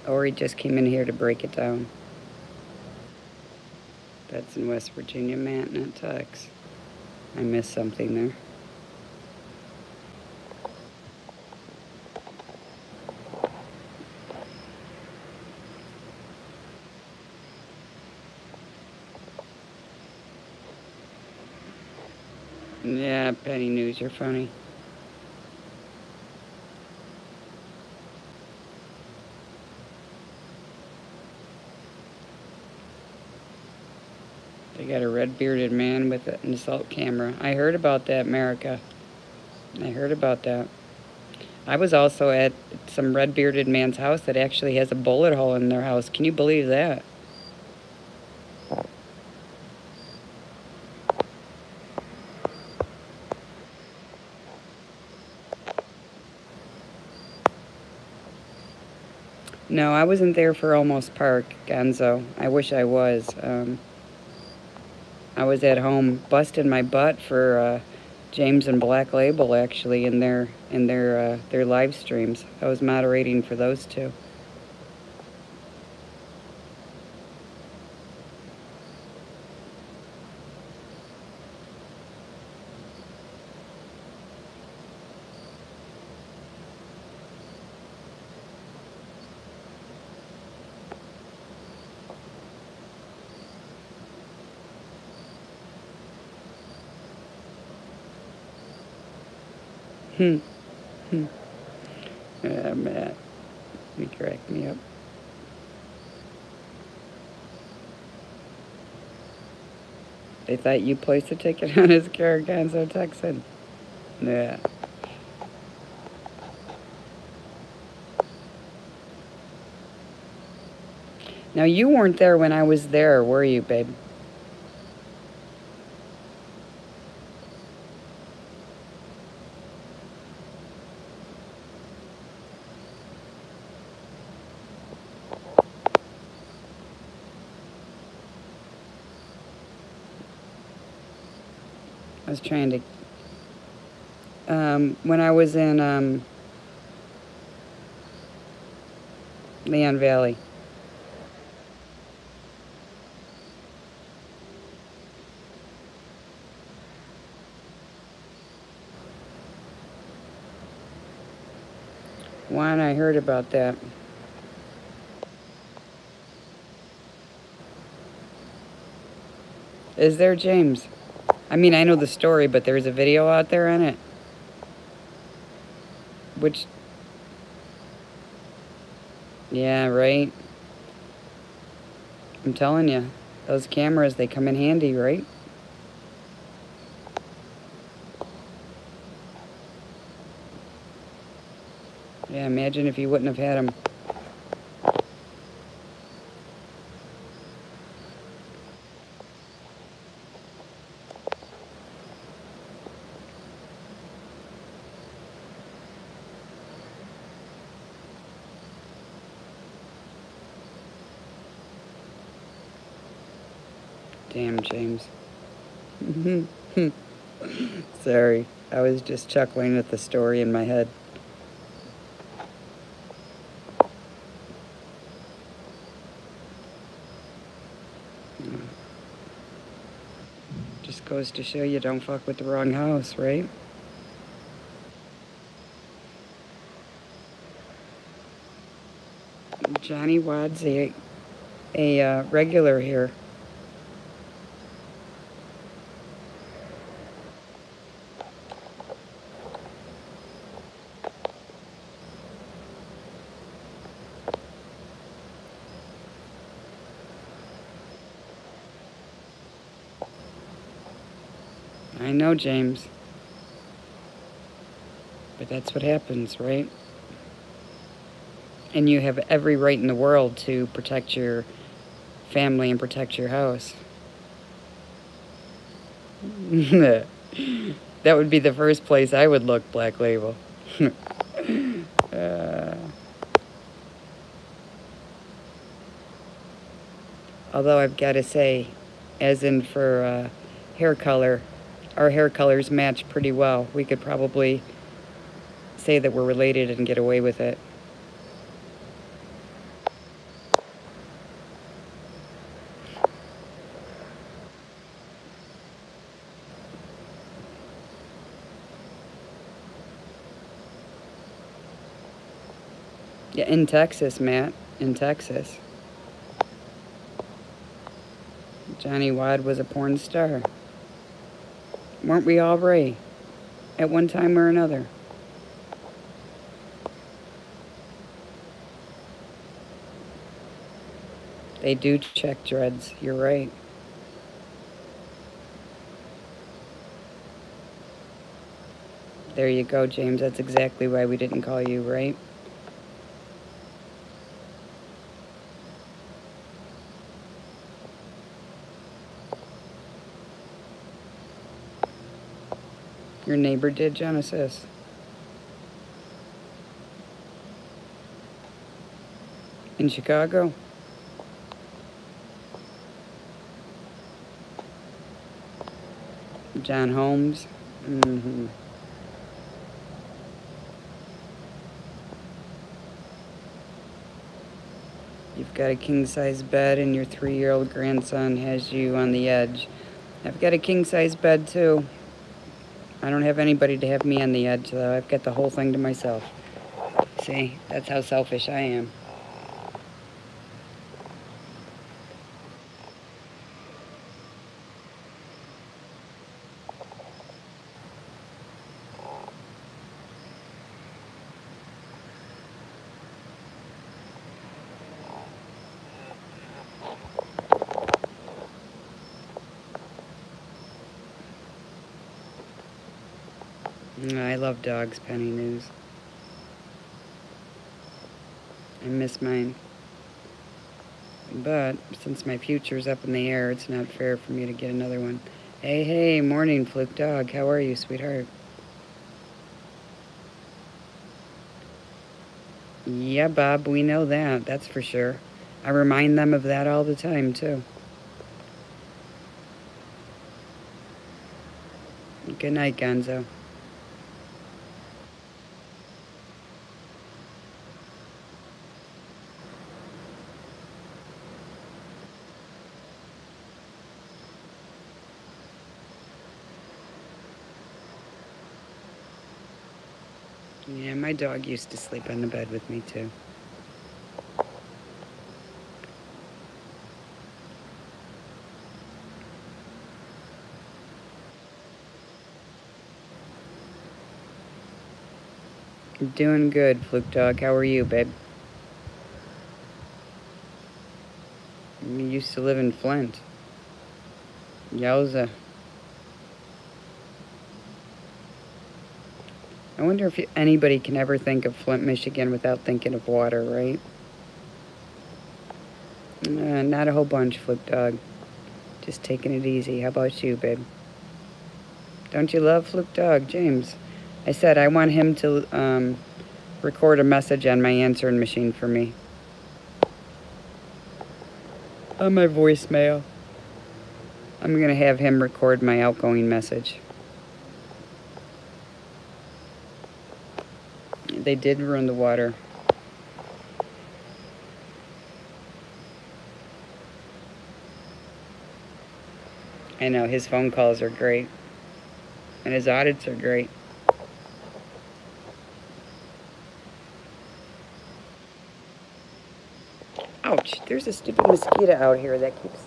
Or he just came in here to break it down. That's in West Virginia, Matt, not Tex. I missed something there. Yeah, Penny News, you're funny. They got a red-bearded man with an assault camera. I heard about that, America. I heard about that. I was also at some red-bearded man's house that actually has a bullet hole in their house. Can you believe that? No, I wasn't there for Almost Park, Gonzo. I wish I was. I was at home busting my butt for James and Black Label, actually, in their live streams. I was moderating for those two. Yeah, Matt. You cracked me up. They thought you placed a ticket on his car, Gonzo Texan. Yeah. Now, you weren't there when I was there, were you, babe? I was trying to... when I was in Leon Valley. Juan, I heard about that. Is there, James? I mean, I know the story, but there's a video out there on it. Which... Yeah, right? I'm telling you, those cameras, they come in handy, right? Yeah, imagine if you wouldn't have had them. Damn, James. Sorry, I was just chuckling at the story in my head. Just goes to show you don't fuck with the wrong house, right? Johnny Wad's a regular here. I know, James. But that's what happens, right? And you have every right in the world to protect your family and protect your house. That would be the first place I would look, Black Label. uh, although I've got to say, as in for hair color, our hair colors match pretty well. We could probably say that we're related and get away with it. Yeah, in Texas, Matt. In Texas. Johnny Wad was a porn star. Weren't we all, Ray? At one time or another. They do check dreads. You're right. There you go, James. That's exactly why we didn't call you, right? Your neighbor did, Genesis. In Chicago? John Holmes? Mm-hmm. You've got a king-size bed and your 3-year-old grandson has you on the edge. I've got a king-size bed, too. I don't have anybody to have me on the edge, though. I've got the whole thing to myself. See, that's how selfish I am. I love dogs, Penny News. I miss mine. But since my future's up in the air, it's not fair for me to get another one. Hey, hey, morning, Fluke Dog. How are you, sweetheart? Yeah, Bob, we know that. That's for sure. I remind them of that all the time, too. Good night, Gonzo. Yeah, my dog used to sleep on the bed with me, too. Doing good, Fluke Dog. How are you, babe? You used to live in Flint. Yowza. I wonder if anybody can ever think of Flint, Michigan without thinking of water, right? Not a whole bunch, Fluke Dog. Just taking it easy. How about you, babe? Don't you love Fluke Dog, James? I said I want him to record a message on my answering machine for me. On my voicemail. I'm going to have him record my outgoing message. They did ruin the water. I know, his phone calls are great. And his audits are great. Ouch, there's a stupid mosquito out here that keeps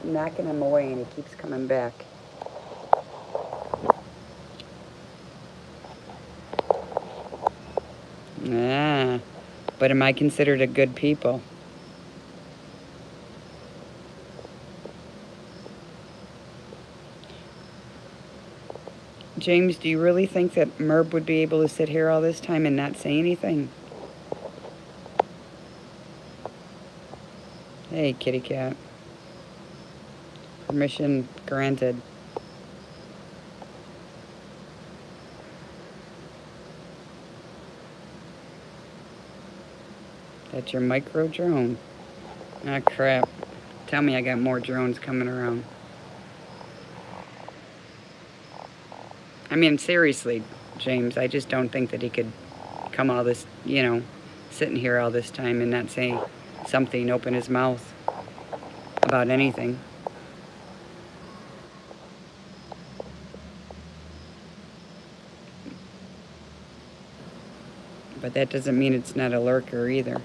knocking him away and he keeps coming back. Ah, but am I considered a good people? James, do you really think that Merb would be able to sit here all this time and not say anything? Hey, kitty cat. Permission granted. That's your micro drone. Ah, crap. Tell me I got more drones coming around. I mean, seriously, James, I just don't think that he could come all this, you know, sitting here all this time and not say something, open his mouth about anything. But that doesn't mean it's not a lurker either.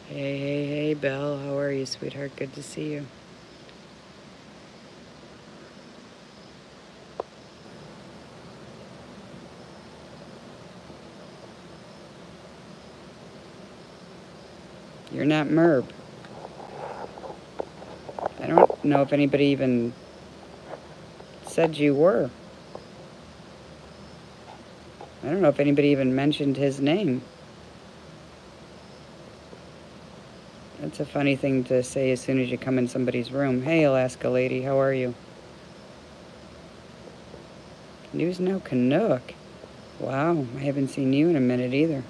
Hey, hey, hey, Belle. How are you, sweetheart? Good to see you. You're not Merb. I don't know if anybody even said you were. I don't know if anybody even mentioned his name. That's a funny thing to say as soon as you come in somebody's room. Hey, Alaska lady, how are you? News Now Canuck. Wow, I haven't seen you in a minute either.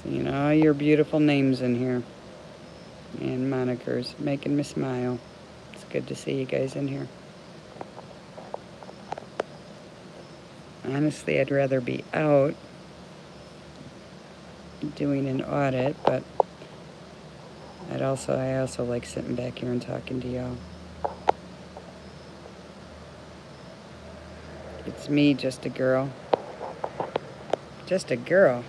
Seeing all your beautiful names in here. And monikers, making me smile. It's good to see you guys in here. Honestly, I'd rather be out doing an audit, but I also like sitting back here and talking to y'all. It's me, just a girl. Just a girl.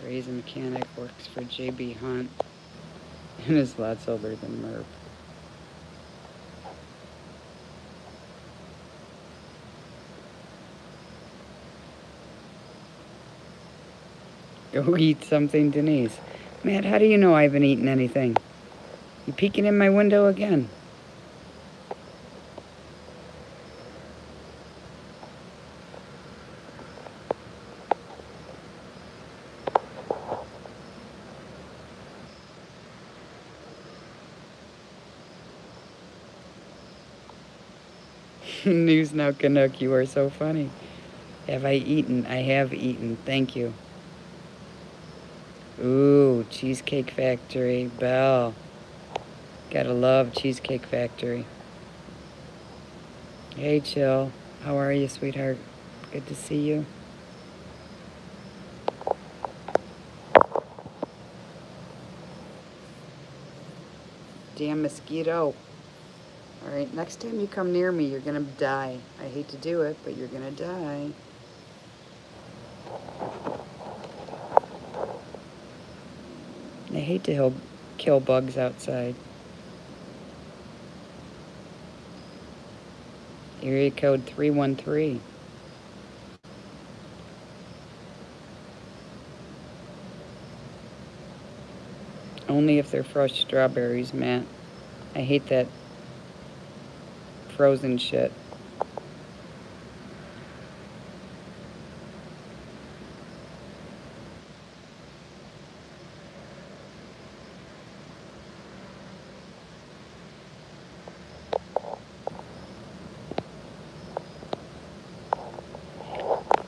Ray's a mechanic, works for J.B. Hunt, and is lots older than Merv. Go eat something, Denise. Matt, how do you know I haven't eaten anything? You peeking in my window again? News Now Canuck, you are so funny. Have I eaten? I have eaten. Thank you. Ooh, Cheesecake Factory. Belle. Gotta love Cheesecake Factory. Hey, Chill. How are you, sweetheart? Good to see you. Damn mosquito. All right, next time you come near me, you're gonna die. I hate to do it, but you're gonna die. I hate to kill bugs outside. Area code 313. Only if they're fresh strawberries, Matt. I hate that frozen shit.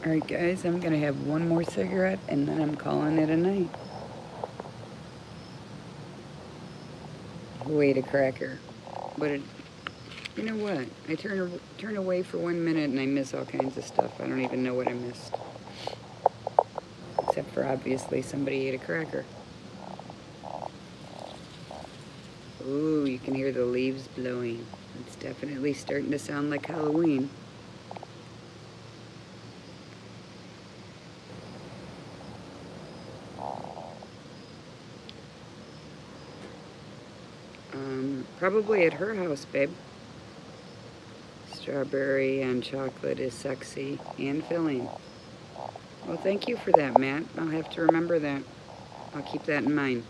Alright guys, I'm gonna have one more cigarette and then I'm calling it a night. Wait a cracker. What did You know what? I turn away for 1 minute and I miss all kinds of stuff. I don't even know what I missed. Except for obviously somebody ate a cracker. Ooh, you can hear the leaves blowing. It's definitely starting to sound like Halloween. Probably at her house, babe. Strawberry and chocolate is sexy and filling. Well, thank you for that, Matt. I'll have to remember that. I'll keep that in mind.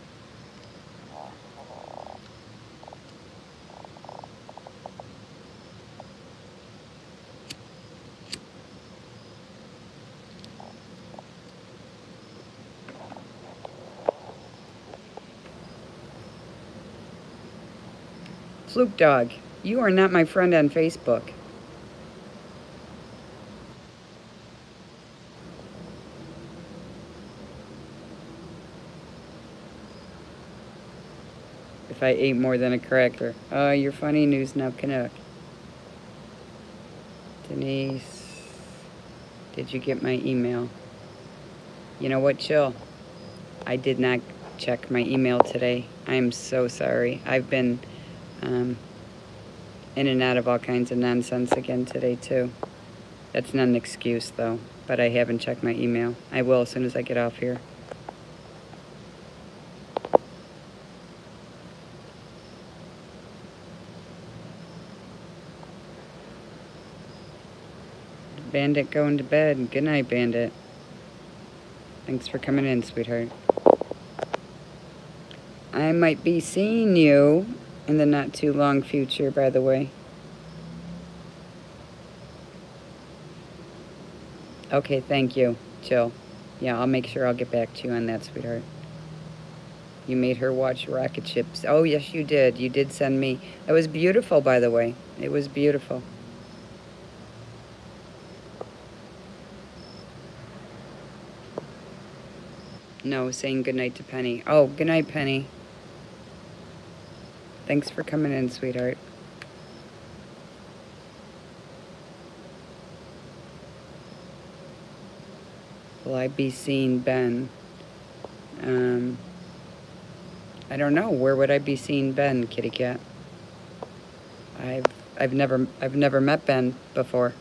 Fluke Dog, you are not my friend on Facebook. If I ate more than a cracker. Oh, you're funny, News Now Canuck. Denise, did you get my email? You know what, chill. I did not check my email today. I am so sorry. I've been in and out of all kinds of nonsense again today, too. That's not an excuse, though, but I haven't checked my email. I will as soon as I get off here. Bandit going to bed. Good night, Bandit. Thanks for coming in, sweetheart. I might be seeing you in the not too long future, by the way. Okay, thank you. Chill. Yeah, I'll make sure I'll get back to you on that, sweetheart. You made her watch Rocket Ships. Oh, yes, you did. You did send me. It was beautiful, by the way. It was beautiful. No, saying goodnight to Penny. Oh, goodnight, Penny. Thanks for coming in, sweetheart. Will I be seeing Ben? I don't know. Where would I be seeing Ben, kitty cat? I've never met Ben before.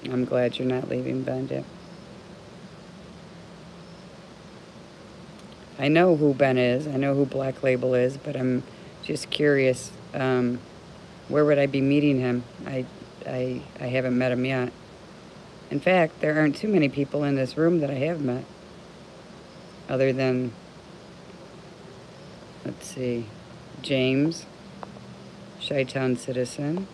I'm glad you're not leaving, Bandit. I know who Ben is. I know who Black Label is, but I'm just curious. Where would I be meeting him? I haven't met him yet. In fact, there aren't too many people in this room that I have met. Other than, let's see, James, Chi-Town Citizen,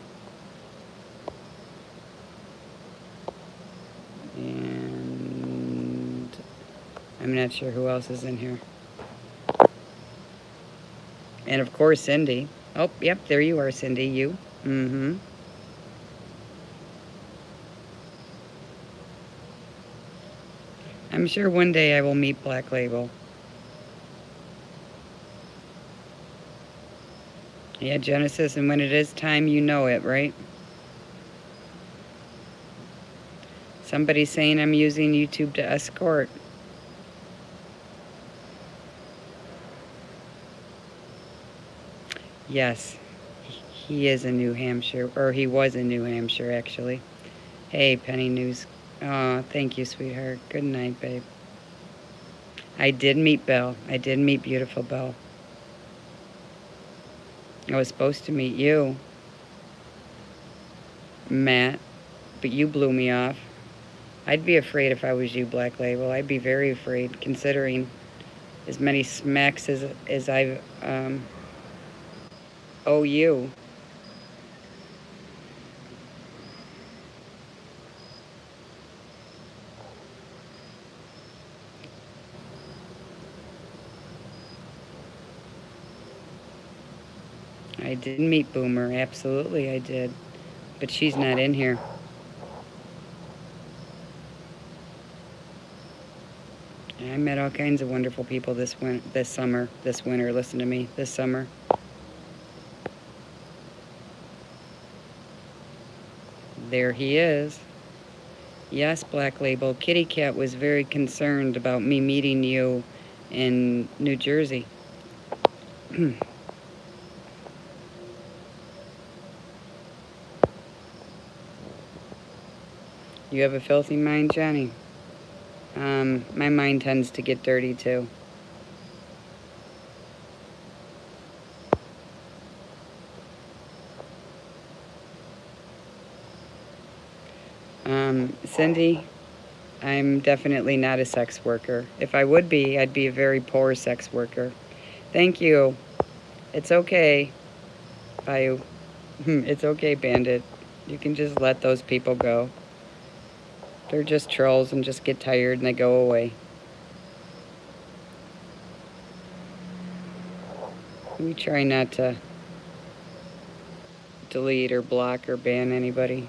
and I'm not sure who else is in here. And of course, Cindy. Oh, yep, there you are, Cindy. You. Mm-hmm. I'm sure one day I will meet Black Label. Yeah, Genesis, and when it is time, you know it, right? Somebody's saying I'm using YouTube to escort. Yes, he is in New Hampshire, or he was in New Hampshire, actually. Hey, Penny News. Oh, thank you, sweetheart. Good night, babe. I did meet Belle. I did meet beautiful Belle. I was supposed to meet you, Matt, but you blew me off. I'd be afraid if I was you, Black Label. I'd be very afraid, considering as many smacks as I owe you. I did meet Boomer, absolutely I did. But she's not in here. I met all kinds of wonderful people this winter, listen to me, this summer. There he is. Yes, Black Label. Kitty Cat was very concerned about me meeting you in New Jersey. You have a filthy mind, Johnny? My mind tends to get dirty, too. Cindy, I'm definitely not a sex worker. If I would be, I'd be a very poor sex worker. Thank you. It's okay, Bayou. It's okay, Bandit. You can just let those people go. They're just trolls and just get tired and they go away. We try not to delete or block or ban anybody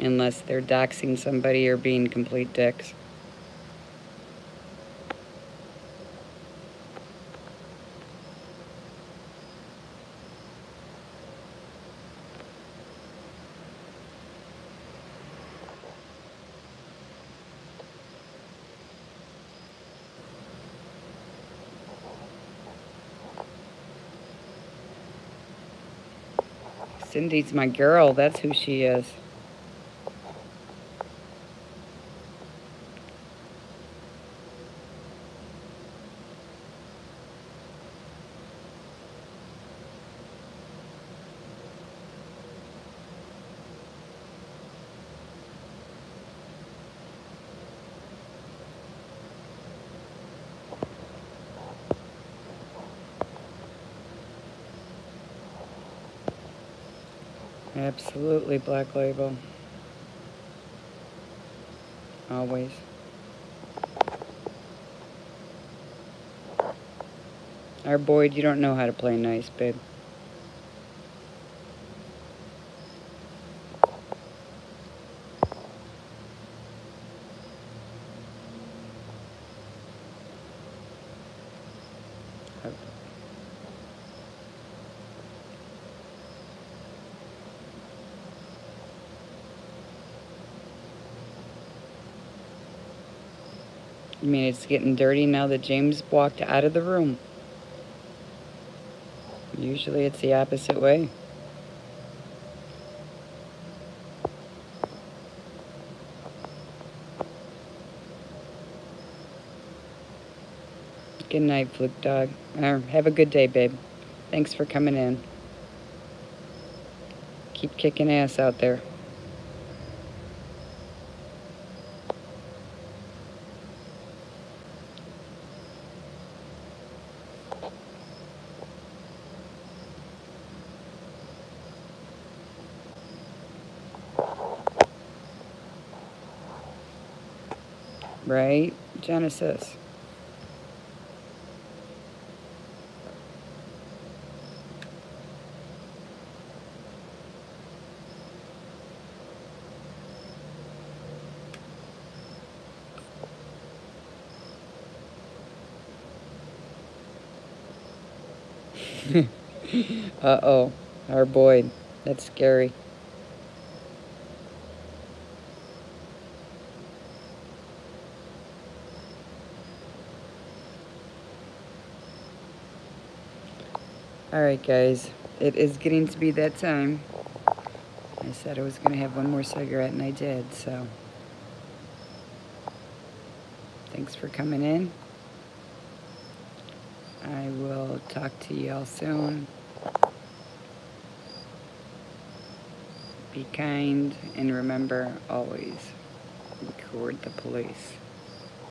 unless they're doxing somebody or being complete dicks. Cindy's my girl, that's who she is. Absolutely, Black Label. Always. Our Boyd, you don't know how to play nice, babe. I mean, it's getting dirty now that James walked out of the room. Usually it's the opposite way. Good night, Fluke Dog. Have a good day, babe. Thanks for coming in. Keep kicking ass out there. Right, Genesis? Uh-oh, our Boyd. That's scary. Alright, guys. It is getting to be that time. I said I was going to have one more cigarette, and I did, so. Thanks for coming in. I will talk to y'all soon. Be kind, and remember, always record the police.